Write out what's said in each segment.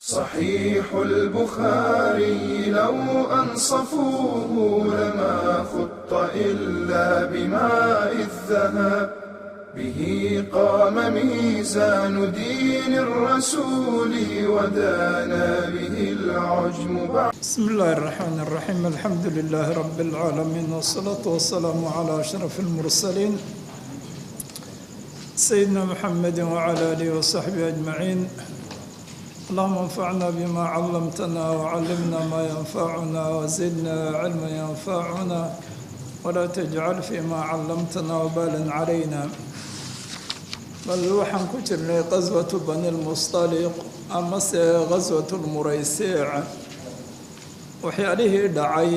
صحيح البخاري لو أنصفوه لما خط إلا بماء الذهب به قام ميزان دين الرسول ودانا به العجم بسم الله الرحمن الرحيم الحمد لله رب العالمين والصلاة والسلام على أشرف المرسلين سيدنا محمد وعلى آله وصحبه أجمعين. اللهم انفعنا بما علمتنا وعلمنا ما ينفعنا وزدنا علما ينفعنا ولا تجعل فيما علمتنا وبالا علينا. بل waxaan ku jirnay qaswatu bani lmustaliq amase qaswatu lmuraysiic waxyaalihii dhacay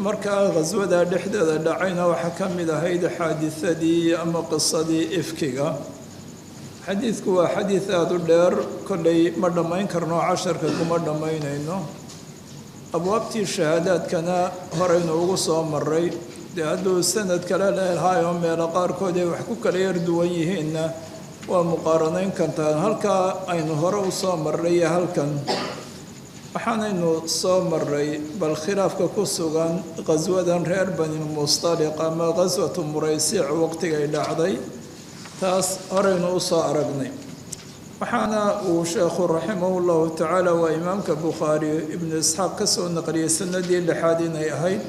markaa qaswada dhexdeeda dhacayna waxaa ka mid ahayd xaadisadii ama qisadii ifkiga. xadiidku waa xadiid aada u dheer, kollay ma dhammayn karno, casharka kuma dhammaynayno. abwaabtii shahaadaadkana horeynu ugu soo maray, dee hadduu sanad kale leelahayoo meelo qaarkood ay wax ku kala yar duwan yihiinna waa muqaaranayn kartaan. halkaa aynu hore u soo marray iyo halkan waxaanaynu soo maray bal khilaafka ku sugan qaswadan reer banilmustaliq ama qaswatu muraysiic waqtigay dhacday, taas horeynu u soo aragnay. waxaana uu sheekhu raximahullahu tacaala waa imaamka bukhaari ibnu isxaaq ka soo naqliyey sanadii lixaad inay ahayd,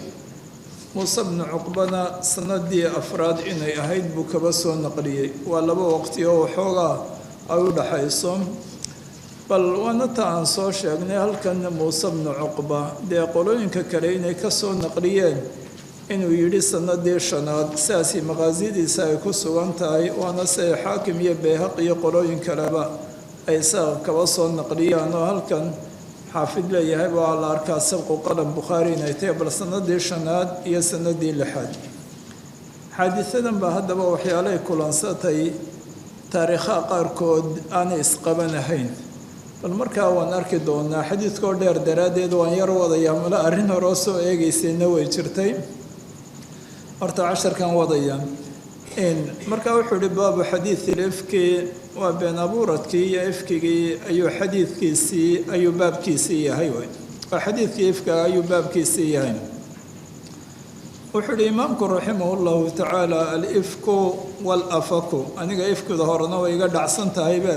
muuse bnu cuqbana sanadii afraad inay ahayd buu kaba soo naqliyey. waa laba waqti oo waxoogaa ay u dhaxayso. bal waana ta aan soo sheegnay halkan muuse bnu cuqba dee qolooyinka kale inay ka soo naqliyeen inuu yidhi sanadii shanaad, sidaasii maqaasidiisa ay ku sugan tahay. waana se xaakim iyo bayhaq iyo qolooyin kaleba ay isaga kaba soo naqliyaan oo halkan xaafid leeyahay waa la arkaa sabqu qalam bukhaari inay tahay, bal sanadii shanaad iyo sanadii lixaad. xaadisadan baa haddaba waxyaalay kulansatay taariikhaha qaarkood aanay isqabanahayn. bal markaa waan arki doonaa xadiidkoo dheer daraaddeed waan yar wadayaa, mala arrin horoo soo eegaysayna way jirtay. horta casharkan wadaya markaa wuxuu ihi baabu xadiidi ifki, waa been abuuradkii iyo ifkigii ayuu xadiidkiisii ayuu baabkiisii yahay. waa xadiidkii ifka ayuu baabkiisii yahay. wuxuu ihi imaamku raximah llahu tacaala alifku walafaku, aniga ifkuda horena way iga dhacsan tahaybe.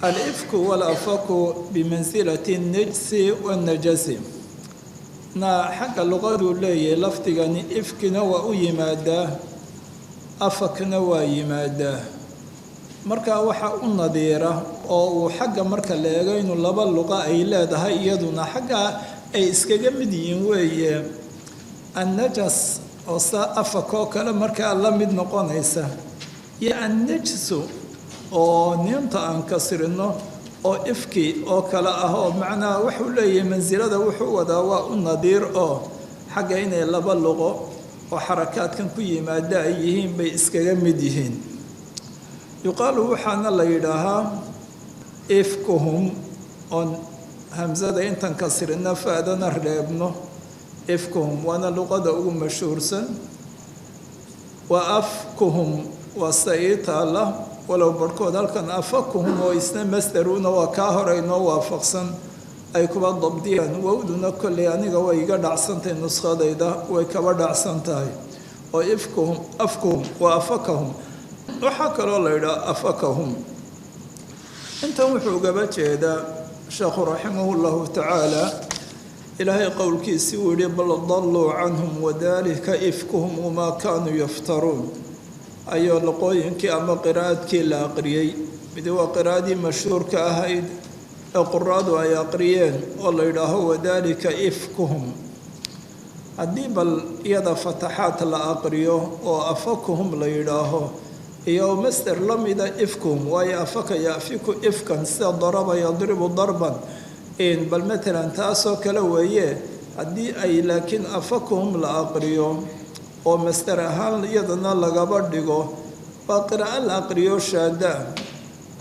alifku walafaku bimansilati najsi wanajasi, na xagga luqaduu leeyahay lafdigani ifkina waa u yimaadaa, afakna waa yimaadaa. markaa waxa u nadiira oo uu xagga marka la eego inuu laba luqa ay leedahay, iyaduna xagga ay iskaga mid yihiin weeye annajas oo saa afakoo kale markaa la mid noqonaysa, iyo annajsu oo niinta aan kasrino oo ifki oo kale ah, oo macnaa wuxuu leeyahay mansilada wuxuu wadaa waa u nadiir oo xagga inay laba luqo oo xarakaadkan ku yimaada ay yihiin bay iskaga mid yihiin. yuqaalu waxaana la yidhaahaa ifkuhum, oon hamsada intan kasrina faadana reebno. ifkuhum waana luqada ugu mashhuursan. wa afkuhum waa saitaala, walow barhkood halkan afakuhum oo isna masdaruna waa kaa hore inoo waafaqsan ay kuba dabdiyaan. wowduna kolley aniga way iga dhacsantahay, nuskhadayda way kaba dhacsan tahay. oo ifkuhum afkuhum waa afakahum. waxaa kaloo la yidhaha afakahum. intan wuxuu ugaba jeedaa sheekhu raximahu llahu tacaala ilaahay qowlkiisii uu yihi bal dalluu canhum wadalika ifkuhum wamaa kaanuu yaftaruun. ayuu luqooyinkii ama qiraa'adkii la aqriyey. midi waa qiraa'adii mashhuurka ahayd ee quraadu ay aqriyeen oo la yidhaaho wadalika ifkuhum. haddii bal iyada fataxaad la aqriyo oo afakuhum la yidhaaho, iyo masder la mida ifkuhum, waayo afaka yafiku ifkan sida daraba yadribu darban, bal matalan taasoo kale weeye. haddii ay laakiin afakuhum la aqriyo oo masder ahaan iyadana lagaba dhigo, waa qiraa'o la aqriyo shaada.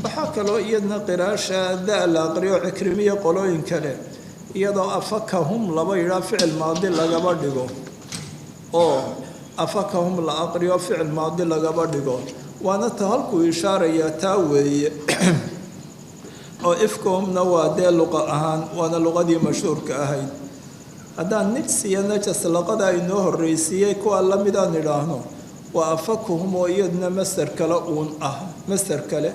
waxaa kaloo iyadna qiraa'o shaada la aqriyo cikrimiya qolooyin kale, iyadoo afakahum laba yidhaa ficil maadi lagaba dhigo, oo afakahum la aqriyo ficil maadi lagaba dhigo. waana ta halkuu ishaarayaa taa weeye. oo ifkuhumna waa dee luqa ahaan waana luqadii mashhuurka ahayd. haddaan nijs iyo najas laqada inoo horreysiiyey kuwa la midaan idhaahno waa afakuhum oo iyaduna masder kale uun ah masder kale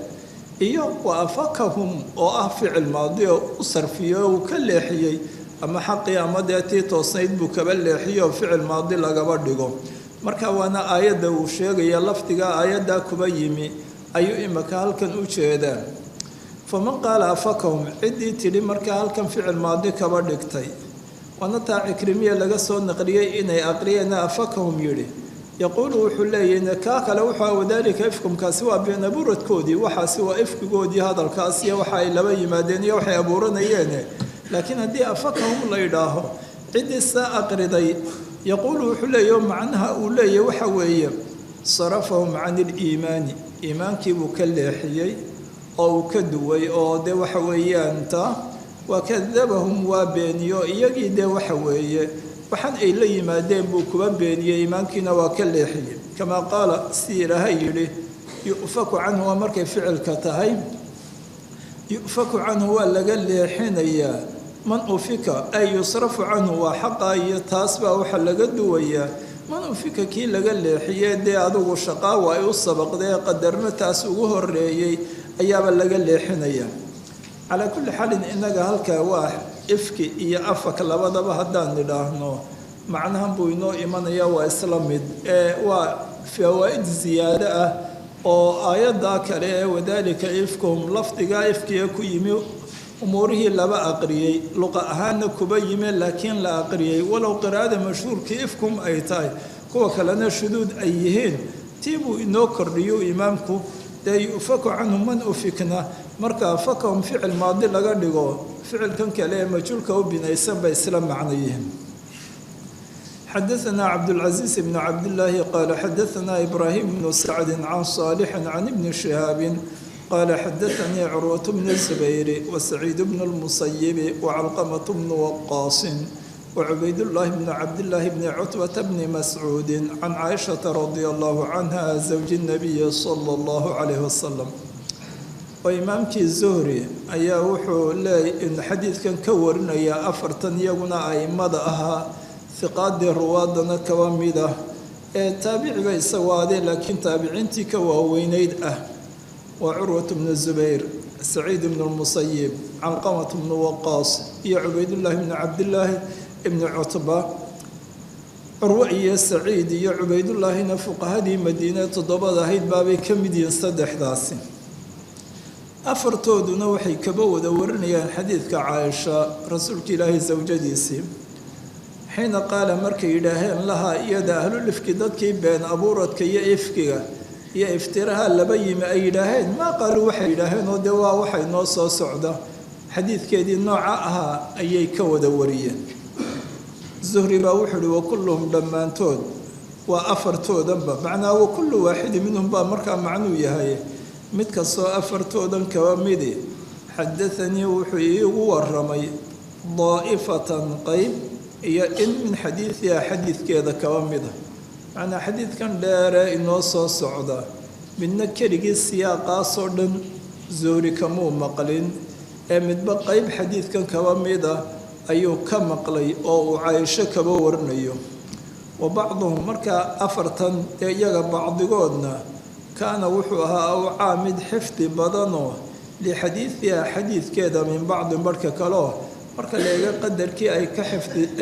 iyo waa afakahum oo ah ficil maadi oo u sarfiyey oo uu ka leexiyey ama xaqii ama dee tii toosnayd buu kaba leexiyey oo ficil maadi lagaba dhigo. marka waana aayadda uu sheegaya lafdiga aayaddaa kuba yimi ayuu imaka halkan u jeedaa. faman qaala afakahum ciddii tidhi markaa halkan ficil maadi kaba dhigtay waana taa cikrimiya laga soo naqliyey inay aqriyeena afakahum yidhi yaquulu wuxuu leeyahy kaa kale wuxua wadaalika ifkumkaasi waa beenabuuradkoodii waxaasi waa ifkigoodii hadalkaas iyo waxa ay laba yimaadeen iyo waxay abuuranayeene. laakiin haddii afakahum la yidhaaho ciddii saa aqriday yaquulu wuxuu leeyahy macnaha uu leeyahy waxa weeye sarafahum can iliimaani iimaankiibuu ka leexiyey oo uu ka duway oo dee waxa weeyaan taa wakadabahum waa beeniyo iyagii dee waxa weeye waxaan ay la yimaadeen buu kuba beeniyey iimaankiina waa ka leexiyey. kamaa qaala si ilaahay yidhi yu'faku canhu waa markay ficilka tahay yu'faku canhu waa laga leexinayaa man ufika ay yusrafu canhu waa xaqa iyo taas baa waxa laga duwayaa man ufika kii laga leexiyey dee adugu shaqaawa ay u sabaqdee qadarna taas ugu horeeyey ayaaba laga leexinayaa. calaa kulli xaalin innaga halkaa waa ifki iyo afak labadaba haddaan nidhaahno macnahan buu inoo imanayaa waa isla mid waa fawaa'id ziyaado ah oo aayaddaa kale ee wadaalika ifkuhum lafdigaa ifkiga ku yimi umuurihii laba aqriyey luqa ahaanna kuba yimi laakiin la aqriyey walow qiraa'ada mashhuurkii ifkum ay tahay kuwa kalena shuduud ay yihiin tii buu inoo kordhiyo imaamku dee yu'faku canhu man ufikna marka afakahum ficil maadi laga dhigo ficilkan kale ee majhuulka u binaysan bay isla macno yihiin. xadaثna cabdالcaزiiز bn cabdالlaahi qaala xadaثna ibraahim bnu sacdi can صaalixi can ibni shihaabi qaala xadaثanii curwaة bn الزubayr wasaciid bn الmusayibi wacalqamaة bn waqaasin wacubaydالlahi bn cabdالlaahi bni cutbata bni mascuudi can caaishaةa radia allahu canha zawji الnabiyi salى اllahu calayh wasalam. oo imaamkii zuhri ayaa wuxuu leeyay xadiidkan ka warinayaa afartan iyaguna a'immada ahaa hiqaadii ruwaadana kaba mid ah ee taabiciba isagu adee laakiin taabiciintii ka waaweynayd ah waa curwat bnu zubayr saciid bnu lmusayib calqamat bnu waqaas iyo cubaydullaahi bnu cabdillaahi ibni cutba. curwe iyo saciid iyo cubaydullaahina fuqahadii madiine toddobada ahayd baabay ka mid yihiin saddexdaasi. afartooduna waxay kaba wada warinayaan xadiidka caaisha rasuulka ilaahay sawjadiisii xiina qaala markay yidhaaheen lahaa iyada ahlulifki dadkii been abuuradka iyo ifkiga iyo iftiraha laba yimi ay yidhaaheen maa qaaluu waxay yidhaaheen oo dee waa waxay noo soo socda xadiidkeedii nooca ahaa ayay ka wada wariyeen. zuhri baa wuxuu uhi wakulluhum dhammaantood waa afartoodanba macnaa wakullu waaxidi minhum baa markaa macnuu yahay mid kastoo afartoodan kaba midi xadaanii wuxuu iigu waramay daa'ifatan qayb iyo in min xadiidiha xadiidkeeda kaba mida. macnaa xadiidkan dheere inoo soo socda midna keligii siyaaqaasoo dhan zuhri kamuu maqlin ee midba qayb xadiidkan kaba mida ayuu ka maqlay oo uu caaisho kaba warinayo. wa bacduhum markaa afartan ee iyaga bacdigoodna kaana wuxuu ahaa awcaa mid xifdi badanoo lixadiidiha xadiidkeeda min bacdin barhka kaleo marka leega qadarkii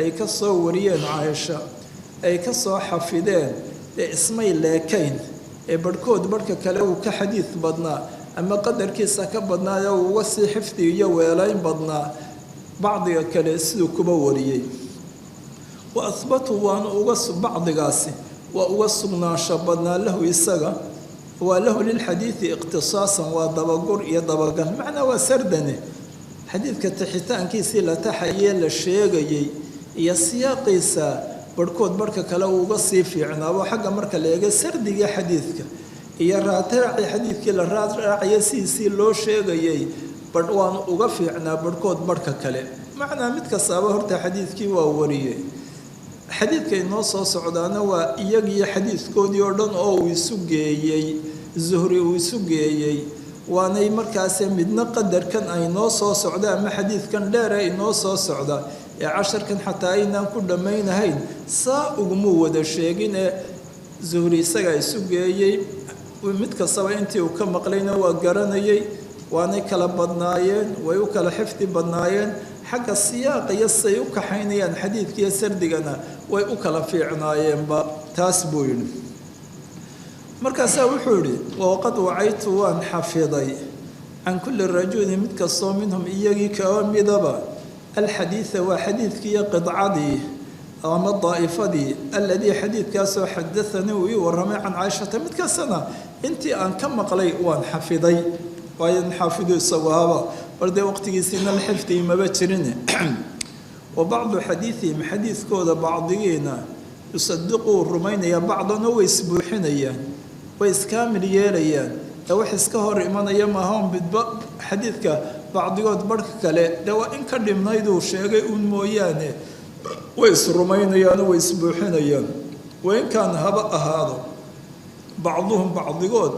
ay ka soo wariyeen caaisha ay ka soo xafideen ee ismay leekayn ee barhkood barhka kale uu ka xadiid badnaa ama qadarkiisa ka badnaayo uu uga sii xifdi iyo weelayn badnaa bacdiga kale siduu kuba wariyey. wa ahbatuu waana bacdigaasi waa uga sugnaansho badnaa lahu isaga waa lahu lilxadiidi iqtisaasan waa dabagur iyo dabagal macnaa waa sardane xadiidka taxitaankiisii la taxayee la sheegayey iyo siyaaqiisa barhkood barhka kale uu uga sii fiicnaabo xagga marka la eega sardigii xadiidka iyo raadraacii xadiidkii la raadraacaya sidiisii loo sheegayey waanu uga fiicnaa barhkood barhka kale macnaa mid kastaaba horta xadiidkii waa wariyey. xadiidka inoo soo socdaana waa iyagiyo xadiidkoodii oo dhan oo uu isu geeyey zuhri uu isu geeyey waanay markaase midna qadarkan ay noo soo socda ama xadiidkan dheere inoo soo socda ee casharkan xataa aynaan ku dhammaynahayn saa ugumuu wada sheegin ee zuhri isagaa isu geeyey mid kastaba intii uu ka maqlayna waa garanayay waanay kala badnaayeen way u kala xifdi badnaayeen xagga siyaaqa iyo say u kaxaynayaan xadiidkiiyo sardigana way u kala fiicnaayeenba taas buu yidhi markaasaa wuxuu yidhi waqad wacaytu waan xafiday can kulli rajulin mid kastoo minhum iyagii kaba midaba alxadiida waa xadiidkiiyo qidcadii ama daa'ifadii aladii xadiidkaasoo xadaanii uu ii warramay can caaishata mid kastana intii aan ka maqlay waan xafiday waayo xaafidu isagu haba bal dee waqtigiisiina la xifdii maba jirin wa bacdu xadiidihim xadiidkooda bacdigiina yusadiquu rumaynaya bacdana way isbuuxinayaan way iskaamil yeelayaan ee wax iska hor imanaya maaha midba xadiidka bacdigood barhka kale dee waa in ka dhibnayduu sheegay uun mooyaane way isrumaynayaan way isbuuxinayaan wain kaana haba ahaado bacduhum bacdigood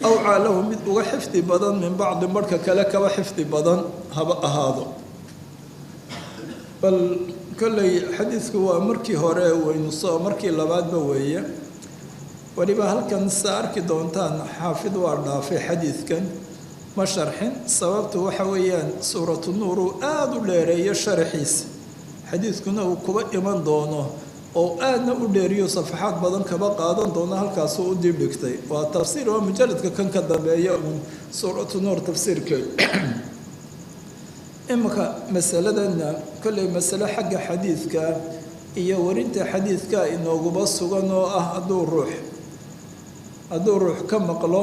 awcaa lahu mid uga xifdi badan min bacdi marka kale kaba xifdi badan haba ahaado bal kolley xadiidku waa markii hore waynu soo markii labaadba weeye weliba halkan sa arki doontaan xaafid waa dhaafay xadiidkan ma sharxin sababtu waxa weeyaan suuratu nuur uu aada u dheereeyo sharaxiisa xadiidkuna uu kuba iman doono oo aadna u dheeriyo safaxaad badan kaba qaadan doono halkaasuu u dibdhigtay waa tafsiir oo mujaladka kan ka dambeeya uun suuratu nuur tafsiirkeed iminka masaladanna kolley masale xagga xadiidka iyo warinta xadiidka inooguba sugan oo ah hadduu ruux ka maqlo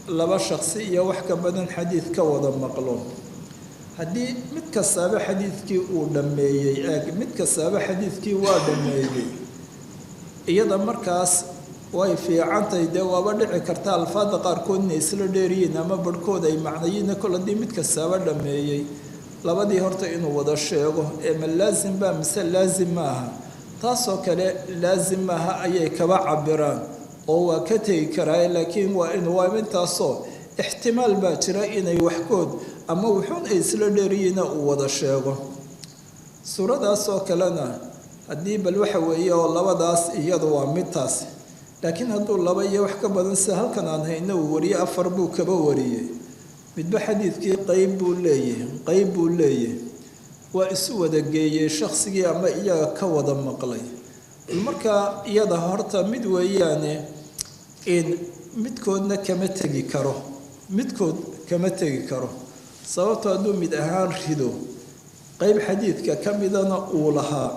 laba shaqsi iyo wax ka badan xadiid ka wada maqlo haddii mid kastaaba xadiidkii uu dhammeeyey mid kastaaba xadiidkii waa dhammeeyey iyada markaas way fiicantahay dee waaba dhici karta alfaada qaarkood inay isla dheeriyiin ama barhkood ay macnayiina kol haddii mid kastaaba dhammeeyey labadii horta inuu wada sheego ee ma laasim baa mise laasim maaha taasoo kale laasim maaha ayay kaba cabiraan oo waa ka tegi karaa laakiin waa intaasoo ixtimaal baa jira inay waxkood ama wuxuun ay isla dheeriyiina uu wada sheego suuradaasoo kalena haddii bal waxa weeye oo labadaas iyadu waa midtaas laakiin hadduu laba iyo wax ka badan sida halkan aan hayno uu wariye 4 buu kaba wariyey midba xadiidkii qayb buu leeyahay waa isu wada geeyey shaqsigii ama iyaga ka wada maqlay marka iyada horta mid weeyaane in midkoodna kama tegi karo sababto hadduu mid ahaan rido qayb xadiidka ka midana uu lahaa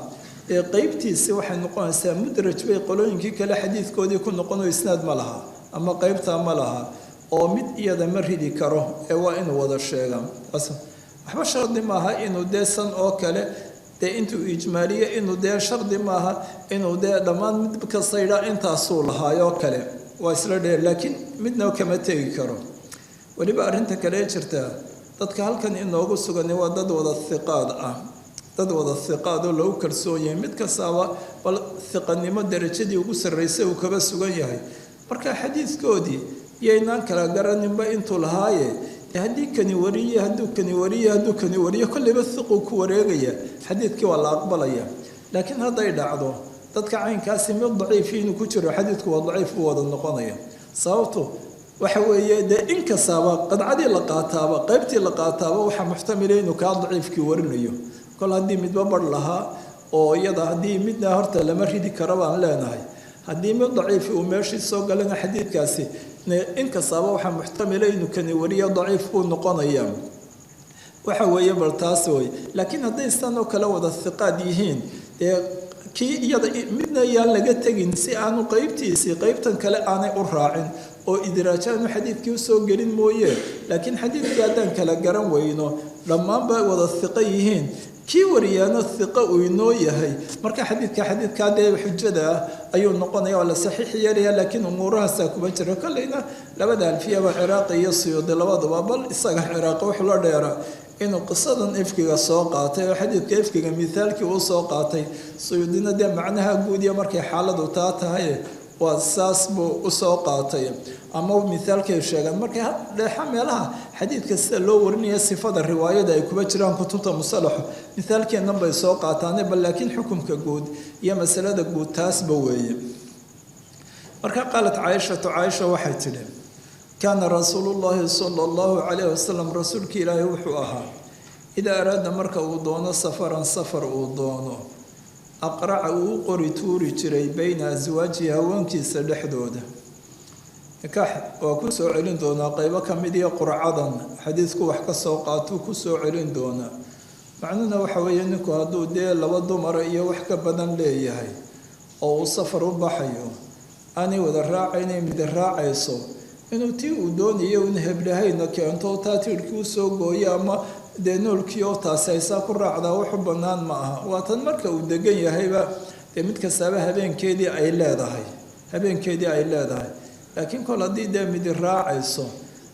ee qaybtiisi waxay noqonaysaa mudraj bay qolooyinkii kale xadiidkoodii ku noqonayo isnaad ma laha ama qaybtaa ma laha oo mid iyada ma ridi karo ee waa inuu wada sheegaa waxba shardi maaha inuu dee san oo kale dee intuu ijmaaliye inuu dee shardi maaha inuu dee dhammaan mid kasta yidhaa intaasuu lahaayoo kale waa isla dheer laakiin midna kama tegi karo weliba arrinta kale jirtaa dadka halkan inoogu sugan waa dad wada hiqaad oo lagu kalsoon yahay mid kastaaba bal hiqanimo darajadii ugu sarraysay uu kaba sugan yahay marka xadiidkoodii iyaynaan kala garaninba intuu lahaaye haddii kani wariye hadduu kani wariye kolleyba hiquu ku wareegaya xadiidkii waa la aqbalaya laakiin hadday dhacdo dadka caynkaasi mid daciifi inuu ku jiro xadiidku waa daciif buu wada noqonaya sababto waxa weeye dee inkastaaba qadcadii la qaataaba qaybtii la qaataaba waxaa muxtamila inuu kaa daciifkii warinayo kol haddii midba barh lahaa oo iyada haddii midna horta lama ridi kara baan leenahay haddii mid daciifi uu meeshii soo galana xadiidkaasi inkastaaba waxaa muxtamila inuu kani wariyo daciif buu noqonaya waxa weeye bal taas wey laakiin hadday sidan oo kale wada hiqaad yihiin dee kii iyada midna yaan laga tegin si aanu qaybtiisii qaybtan kale aanay u raacin oo idraajaanu xadiidkii usoo gelin mooye laakiin xadiidkii haddaan kala garan weyno dhammaanba wada hiqo yihiin kii wariyaano hiqo uu inoo yahay marka xadiidkaa dee xujada ah ayuu noqonaya waa la saxiix yeelaya laakiin umuurahaasaa kuma jira kolleyna labada alfiyaba ciraaqi iyo suyuudi labaduba bal isaga ciraaqi wuxuu la dheeraa inuu qisadan ifkiga soo qaatay oo xadiidka ifkiga mithaalkii uu soo qaatay suyuudina dee macnaha guudiya markay xaaladu taa tahay waa saas buu usoo qaatay ama mithaalkay sheegaan markay dheexa meelaha xadiidka sida loo warinaya sifada riwaayada ay kuba jiraan kutubta musalaxo mithaalkeennan bay soo qaataane bal laakiin xukunka guud iyo masalada guud taasba weeye marka qaalat caaishatu caaisha waxay tidhi kaana rasuulullaahi sala allahu calayhi wasalam rasuulkii ilaahay wuxuu ahaa idaa araada marka uu doono safaran safar uu doono aqraca uu u qori tuuri jiray bayna aswaajihi haweenkiisa dhexdooda nikaax waa ku soo celin doonaa qaybo ka mid iyo qurcadan xadiidku wax ka soo qaatuu ku soo celin doonaa macnuhuna waxa weeye ninku hadduu dee laba dumara iyo wax ka badan leeyahay oo uu safar u baxayo aanay wada raacaynay mid raacayso inuu tii uu doonayo un heblahayna keento taa tiirhkii u soo gooyo ama dee noolkii oo taasi aysaa ku raacdaa wuxu bannaan ma aha waa tan marka uu degan yahayba dee mid kastaaba habeenkeedii ay leedahay laakiin kol haddii dee midi raacayso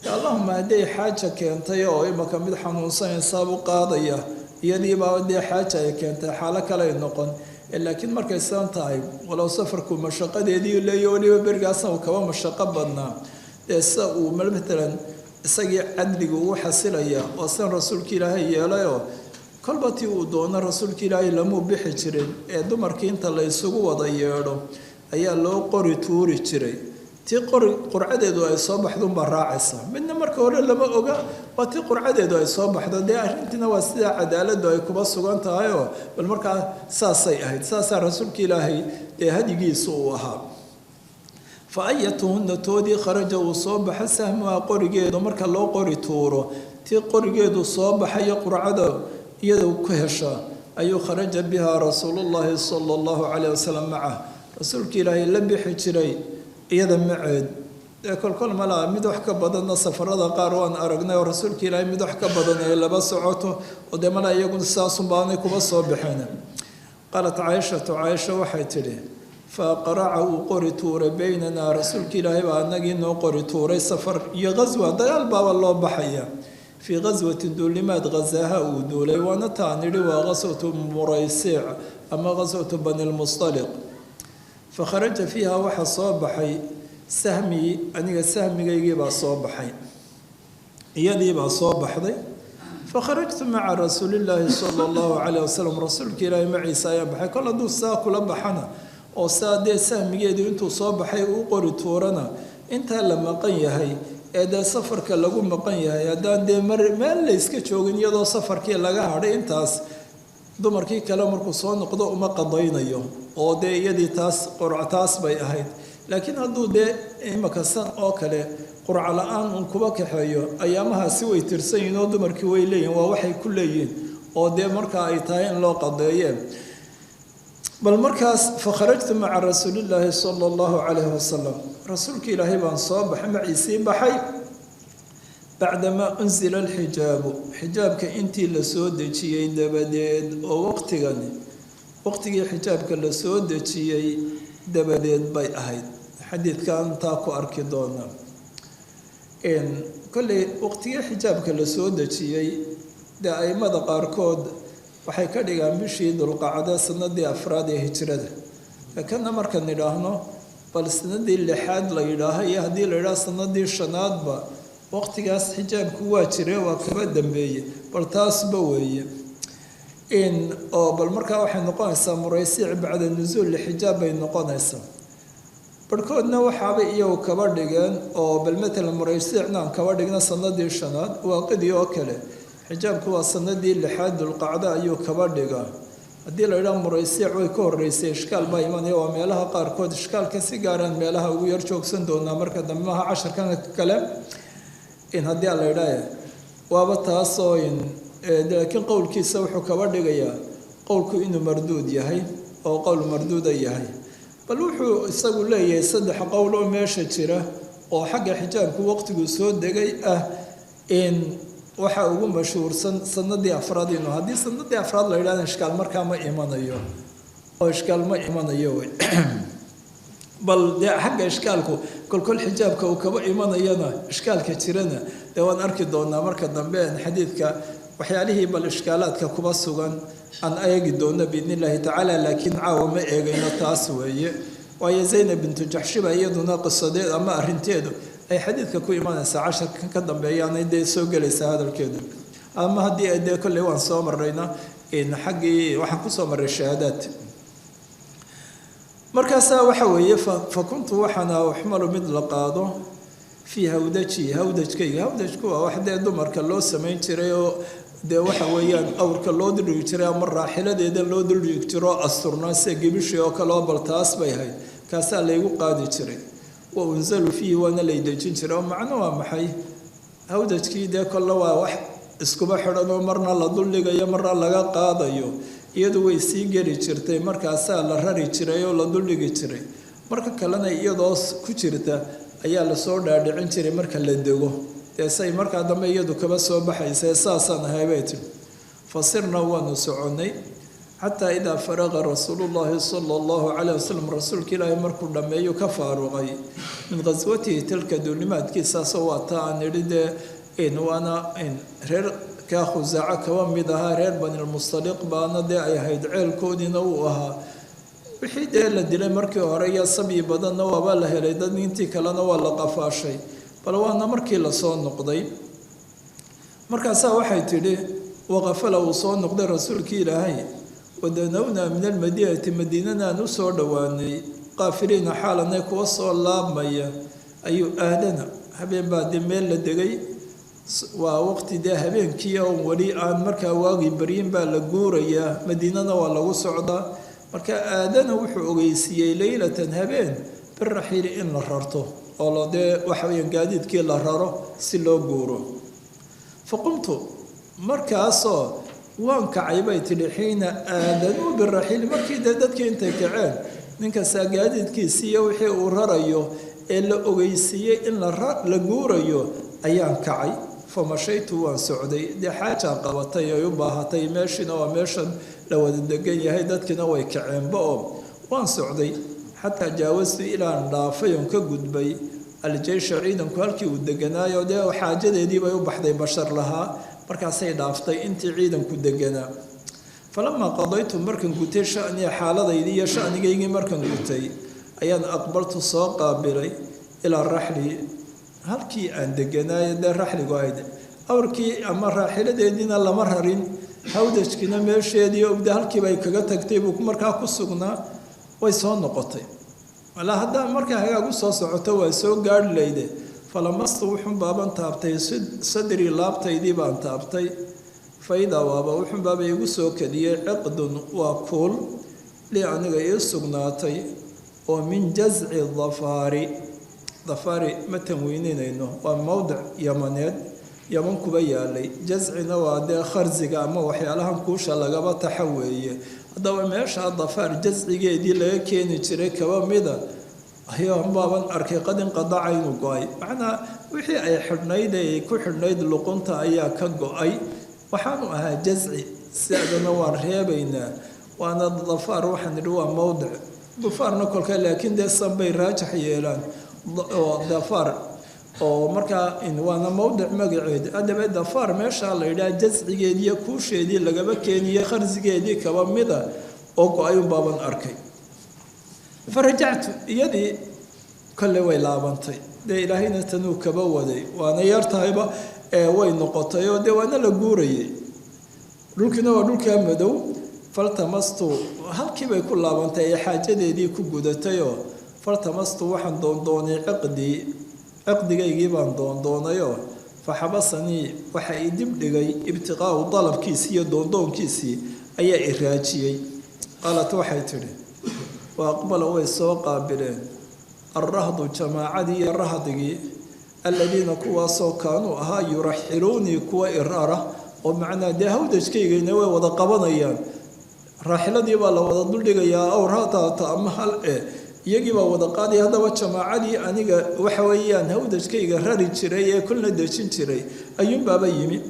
dee allahuma hadday xaaja keentay oo imaka mid xanuunsanaysaabuu qaadaya iyadiibaa dee xaaja ay keentay xaalo kaley noqon laakiin markay sidan tahay walow safarku mashaqadeedii leeyo weliba berigaasna uu kaba mashaqo badnaa dee sida uu matalan isagii cadliga ugu xasilaya oo sidan rasuulka ilaahay yeelayoo kolba tii uu doono rasuulka ilaahay lamuu bixi jirin ee dumarkii inta la isugu wada yeedho ayaa loo qori tuuri jiray tii qurcadeedu ay soo baxduunbaa raacaysa midna marka hore lama oga waa tii qurcadeedu ay soo baxdo dee arrintiina waa sidaa cadaaladu ay kuba sugan tahayoo bal markaa saasay ahayd saasaa rasuulka ilaahay dee hadigiisu uu ahaa fa ayatuhunna toodii kharaja uu soo baxa sahmuha qorigeedu marka loo qori tuuro tii qorigeedu soo baxayo qurcada iyada ku hesha ayuu kharaja bihaa rasuulullaahi sala allahu calayh wasalam macah rasuulka ilaahay la bixi jiray iyada maceed ee kolkol malaa mid wax ka badanna safarada qaar waan aragnay oo rasuulka ilaahay mid wax ka badan ay laba socoto oo dee malaa iyaguna saasunbaanay kuba soo baxeen qaalat caaishatu caaisha waxay tidhi fa qaraca uu qori tuuray baynanaa rasuulka ilaahay baa anagii noo qori tuuray safar iyo ghaswa dagaal baaba loo baxaya fii ghaswatin duulimaad ghazaaha uu duulay waana taa nidhi waa ghaswatu muraysiic ama ghaswatu bani lmustaliq fakharaja fiiha waxaa soo baxay sahmii aniga sahmigaygiibaa soo baxay iyadiibaa soo baxday fakharajtu maca rasuulillaahi sala allahu calayh wasalam rasuulka ilaahay maciisa ayaa baxay kol hadduu saa kula baxana oo saa dee sahmigeedu intuu soo baxay uu qori tuurana intaa la maqan yahay ee dee safarka lagu maqan yahay haddaan dee meel layska joogin iyadoo safarkii laga hadhay intaas dumarkii kale markuu soo noqdo uma qadaynayo oo dee iyadii taas qurcataas bay ahayd laakiin hadduu dee imaka san oo kale qurco la-aan uun kuba kaxeeyo ayaamahaasi way tirsan yihiin oo dumarkii way leeyihin waa waxay ku leeyihiin oo dee markaa ay tahay in loo qadeeyeen bal markaas fakharajtu maca rasuulillaahi sala allahu calayhi wasalam rasuulka ilaahay baan soo baxay maciisii baxay bacdamaa unsila alxijaabu xijaabka intii la soo dejiyey dabadeed oo waqtigii xijaabka la soo dejiyey dabadeed bay ahayd xadiidkan taa ku arki doona kolley waqtigii xijaabka la soo dejiyey dee aimada qaarkood waxay ka dhigaan bishii dulqacda sanadii afraad ee hijrada kana markaan idhaahno bal sanadii lixaad la yidhaaho iyo haddii la yidhaaho sanadii shanaadba waqtigaas xijaabku waa jire waa kaba dambeeye bal taasba weeye oo bal markaa waxay noqonaysaa muraysiic bacda nusuul lixijaab bay noqonaysaa barhkoodna waxaabay iyagu kaba dhigeen oo bal matalan muraysiicna aan kaba dhigna sanadii shanaad waaqidii oo kale xijaabku waa sanadii lixaad dulqacda ayuu kaba dhigaa haddii la yidhaha muraysiic way ka horeysay ishkaal baa imanaya waa meelaha qaarkood ishkaalka si gaaraan meelaha ugu yar joogsan doonaa marka dambe maha casharkan kale haddii la yidhaah waaba taasoo laakiin qowlkiisa wuxuu kaba dhigayaa qowlku inuu marduud yahay oo qowl marduuda yahay bal wuxuu isagu leeyahay saddex qowl oo meesha jira oo xagga xijaabku waqtigu soo degay ah waxaa ugu mashhuursan sanadii afraad inuu haddii sanadii afraad la yidhahda ishkaal markaa ma imanayo oo ishkaal ma imanayo wey bal dee xagga ishkaalku kolkol xijaabka uu kaba imanayana ishkaalka jirana dee waan arki doonaa marka dambe xadiidka waxyaalihii bal ishkaalaadka kuba sugan aan eegi doono biidn illaahi tacaala laakiin caawa ma eegayno taas weeye waayo zaynab bintu jaxshiba iyaduna qisadeed ama arinteedu ay xadiidka ku imanaysaa casharka ka dambeeyaanay dee soo gelaysaa hadalkeedu ama haddii ay dee kolley waan soo marrayna xaggii waxaan kusoo marray shahaadaad markaasaa waxa weeye fa kuntu waxaana uxmalu mid la qaado fii hawdaji hawdajkayga hawdajku waa wax dee dumarka loo samayn jiray oo dee waxa weeyaan awrka loo duldhigi jiray ama raaxiladeeda loo duldhigi jiro asturnaa sida gebishii oo kale oo bal taas bay ahayd kaasaa laygu qaadi jiray wa unzalu fiihi waana lay dejin jiray oo macno waa maxay hawdajkii dee kolle waa wax iskuba xidhan oo marna la duldhigayo marna laga qaadayo iyadu way sii geli jirtay markaasaa la rari jiray oo la duldhigi jiray marka kalena iyadoo ku jirta ayaa lasoo dhaadhicin jiray marka la dego dee say markaa dambe iyadu kaba soo baxaysa saasaan ahay bay tiri fasirna waanu soconnay xataa idaa faraqa rasuulullaahi sala allahu calayh wasalam rasuulka ilaahay markuu dhammeeyu ka faaruqay min qaswatihi tilka duulimaadkiisaasoo waa taa aan idhi dee waana reer kaa khusaaco kaba mid ahaa reer banilmustaliq baana dee ay ahayd ceelkoodiina uu ahaa wixii dee la dilay markii hore iyo sabyi badanna waaba la helay dad intii kalena waa la qafaashay bal waana markii lasoo noqday markaasaa waxay tidhi waqafala uu soo noqday rasuulkii ilaahay wadanownaa min almadiinati madiinanaan u soo dhowaanay qaafiliina xaalanay kuwa soo laabmaya ayuu aadana habeen baa dee meel la degay waa waqti dee habeenkii oon weli aan markaa waagii baryin baa la guurayaa madiinana waa lagu socdaa marka aadana wuxuu ogeysiiyey leylatan habeen biraxiili in la rarto oo dee waxa weyaan gaadiidkii la raro si loo guuro fa qumtu markaasoo waan kacay bay tidhi xiina aadanuu biraxiili markii dee dadkii intay kaceen ninkastaa gaadiidkiisii iyo wixii uu rarayo ee la ogeysiiyey in la guurayo ayaan kacay fa mashaytu waan socday dee xaajaa qabatay ay u baahatay meeshiina waa meeshan la wada degan yahay dadkiina way kaceenba oo waan socday xataa jaawastu ilaan dhaafay oon ka gudbay aljeysha ciidanku halkii uu deganaayo dee xaajadeedii bay u baxday bashar lahaa markaasay dhaaftay intii ciidanku deganaa falamaa qadaytu markan gutay shaniya xaaladaydii iyo shanigaygii markan gutay ayaan aqbaltu soo qaabilay ilaa raxli halkii aan deganaayo dee raxligu ahayd awrkii ama raaxiladeediina lama rarin hawdajkiina meesheedii ogda halkiibay kaga tagtay buu markaa ku sugnaa way soo noqotay walaa haddaa markaa hagaag u soo socoto waa soo gaadhi layde falamastu wuxun baaban taabtay sadrii laabtaydii baan taabtay faidaa waaba wuxun baaba igu soo kadiyey ciqdun waa kuul lii aniga ii sugnaatay oo min jasci dafaari ma tanweyninayno waa mowdic yamaneed yaman kuba yaalay jascina waa dee kharsiga ama waxyaalahan kuusha lagaba taxa weeye haddaba meesha dafaar jascigeedii laga keeni jiray kaba mida ayaan baaban arkay qadin qadaca inuu go-ay macnaa wixii ay xidhnayd ay ku xidhnayd luqunta ayaa ka go-ay waxaanu ahaa jasci siadana waan reebaynaa waana dafaar waxaan idhi waa mowdic dafaarna kolka laakiin dee sanbay raajax yeelaan dafaar oo markaa waana mowdic magaceed haddaba dafaar meeshaa la yidhaha jascigeediiyo kuusheedii lagaba keeniye kharsigeedii kaba mida oo go-ay unbaaban arkay fa rajactu iyadii kolle way laabantay dee ilaahayna tanuu kaba waday waana yartahayba way noqotay oo dee waana la guurayay dhulkiina waa dhulkaa madow faltamastu halkiibay ku laabantay ee xaajadeedii ku gudatayoo faltamastu waxaan doondoonay ciqdigaygii baan doondoonayoo fa xabasanii waxa i dib dhigay ibtiqaau dalabkiisii iyo doondoonkiisii ayaa i raajiyey qaalat waxay tidhi wa aqbala way soo qaabileen alrahdu jamaacadii iyo rahdigii aladiina kuwaasoo kaanuu ahaa yuraxiluunii kuwa irara oo macnaa dee hawdajkaygayna way wada qabanayaan raaxiladii baa la wada duldhigayaa awrhataata ama hal iyagii baa wada qaadaya haddaba jamaacadii aniga waxa weeyaan hawdajkayga rari jiray ee kulna dejin jiray ayuunbaaba yimi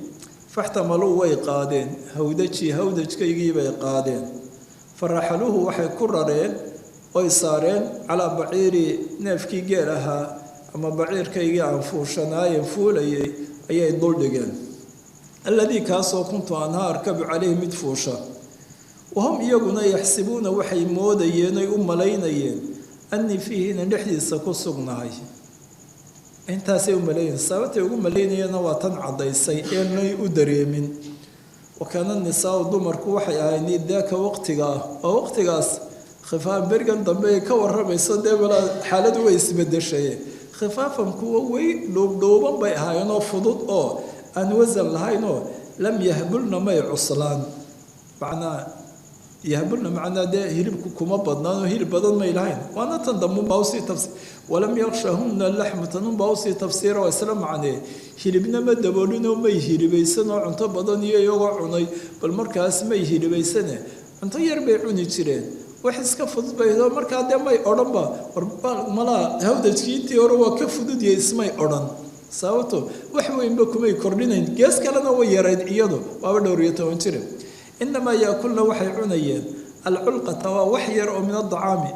faxtamaluu way qaadeen hawdajkaygii bay qaadeen faraxaluuhu waxay ku rareen oy saareen calaa baciiri neefkii geel ahaa ama baciirkaygii aan fuushanaayen fuulayay ayay duldhigeen alladii kaasoo kuntu anhaa arkabu caleyhi mid fuusha wahum iyaguna yaxsibuuna waxay moodayeen oy u malaynayeen anii fiihi inan dhexdiisa ku sugnahay intaasay u maleeyihin sababtay ugu maleynayana waa tan caddaysay eenay u dareemin wakaana nisaa-u dumarku waxay ahayd daaka waqtiga ah oo waqtigaas khifaaf berigan dambe ay ka waramayso dee walaa xaaladu way isbedeshaye khifaafan kuwa way dhuubdhuuban bay ahaayeenoo fudud oo aan wasan lahaynoo lam yahbulna may cuslaan macnaa yahbulna macnaa dee hilibku kuma badnaanoo hilib badan may lahayn waana tan dambeunbaa usii tafsiir walam yakshahunna laxmu tanunbaa usii tafsiira oo isla macnee hilibna ma daboolinoo may hilibaysanoo cunto badan iyo iyagoo cunay bal markaas may hilibaysane cunto yar bay cuni jireen wax iska fudud baydo markaa dee may odhanba malaa hawdajkii intii hore waa ka fududyahay ismay odhan sababto wax weynba kumay kordhinayn gees kalena way yarayd iyadu waaba dhowr iyo 10 jire inamaa yaakulna waxay cunayeen alculqata waa wax yar oo min adacaami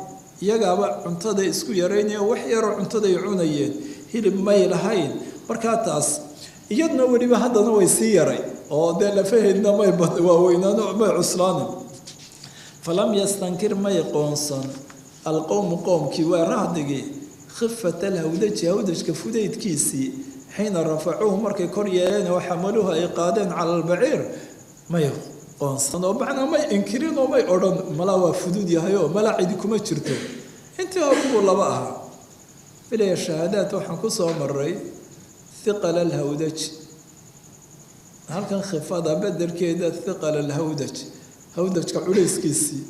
iyagaaba cuntada isku yaraynaya wax yaroo cuntaday cunayeen hilib may lahayn markaa taas iyadna weliba haddana way sii yaray oo dee lafaheedna may waaweynaano may cuslaanin falam yastankir may qoonsan alqowmu qowmkii waa rahdigii khifata alhawdaji hawdajka fudaydkiisii xiina rafacuuhu markay kor yeeleen oo xamaluhu ay qaadeen cala albaciir may qoonsan oo macnaa may inkirin oo may odhan malaa waa fudud yahay oo malaa cidi kuma jirto intii hore buu laba ahaa filaya shahaadaad waxaan ku soo maray hiqal alhawdaj halkan khifada bedelkeeda hiqal alhawdaj hawdajka culayskiisii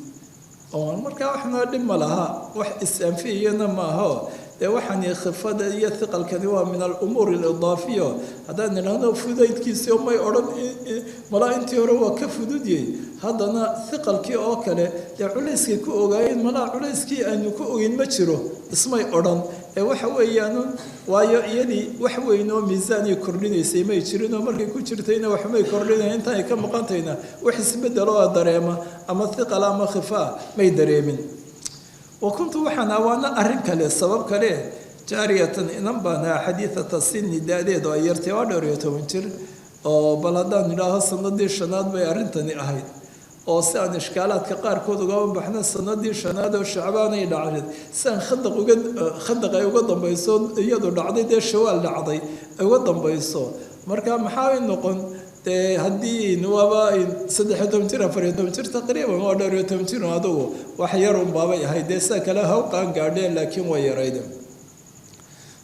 oo markaa waxna dhib ma laha wax is-anfiyana ma aha dee waxaani khifada iyo hiqalkani waa min alumuur alidaafiya haddaan idhaahno fudaydkiisii oo may odhan malaa intii hore waa ka fududyay haddana hiqalkii oo kale dee culayskay ku ogaayeen malaa culayskii aanu ku ogeyn ma jiro ismay odhan ee waxa weeyaan waayo iyadii wax weyn oo miisaanay kordhinaysay may jirinoo markay ku jirtayna waxmay kordhinayn inta ay ka maqantayna wax isbedel oo dareema ama hiqal ama khifaa may dareemin وكنت وحنا وانا أرين كله سبب كله جارية إنم بنا حديثة السن دادي دو أيرتي ودوريته منشر أو بلدان لها سندي شناد بيارين تاني أهيد أو سان إشكالات كقار كودو قام بحنا سندي شناد وشعباني دعرد سان خندق يقدم بيسون يدو دعدي ده شوال دعدي يقدم بيسون مركا محاول نقول haddii nuwaba 3 jir 4 jir taqriiban oo dhowr 10 jir adugu wax yar un baabay ahayd saa kala hawqan gaadheen laakiin way yarayd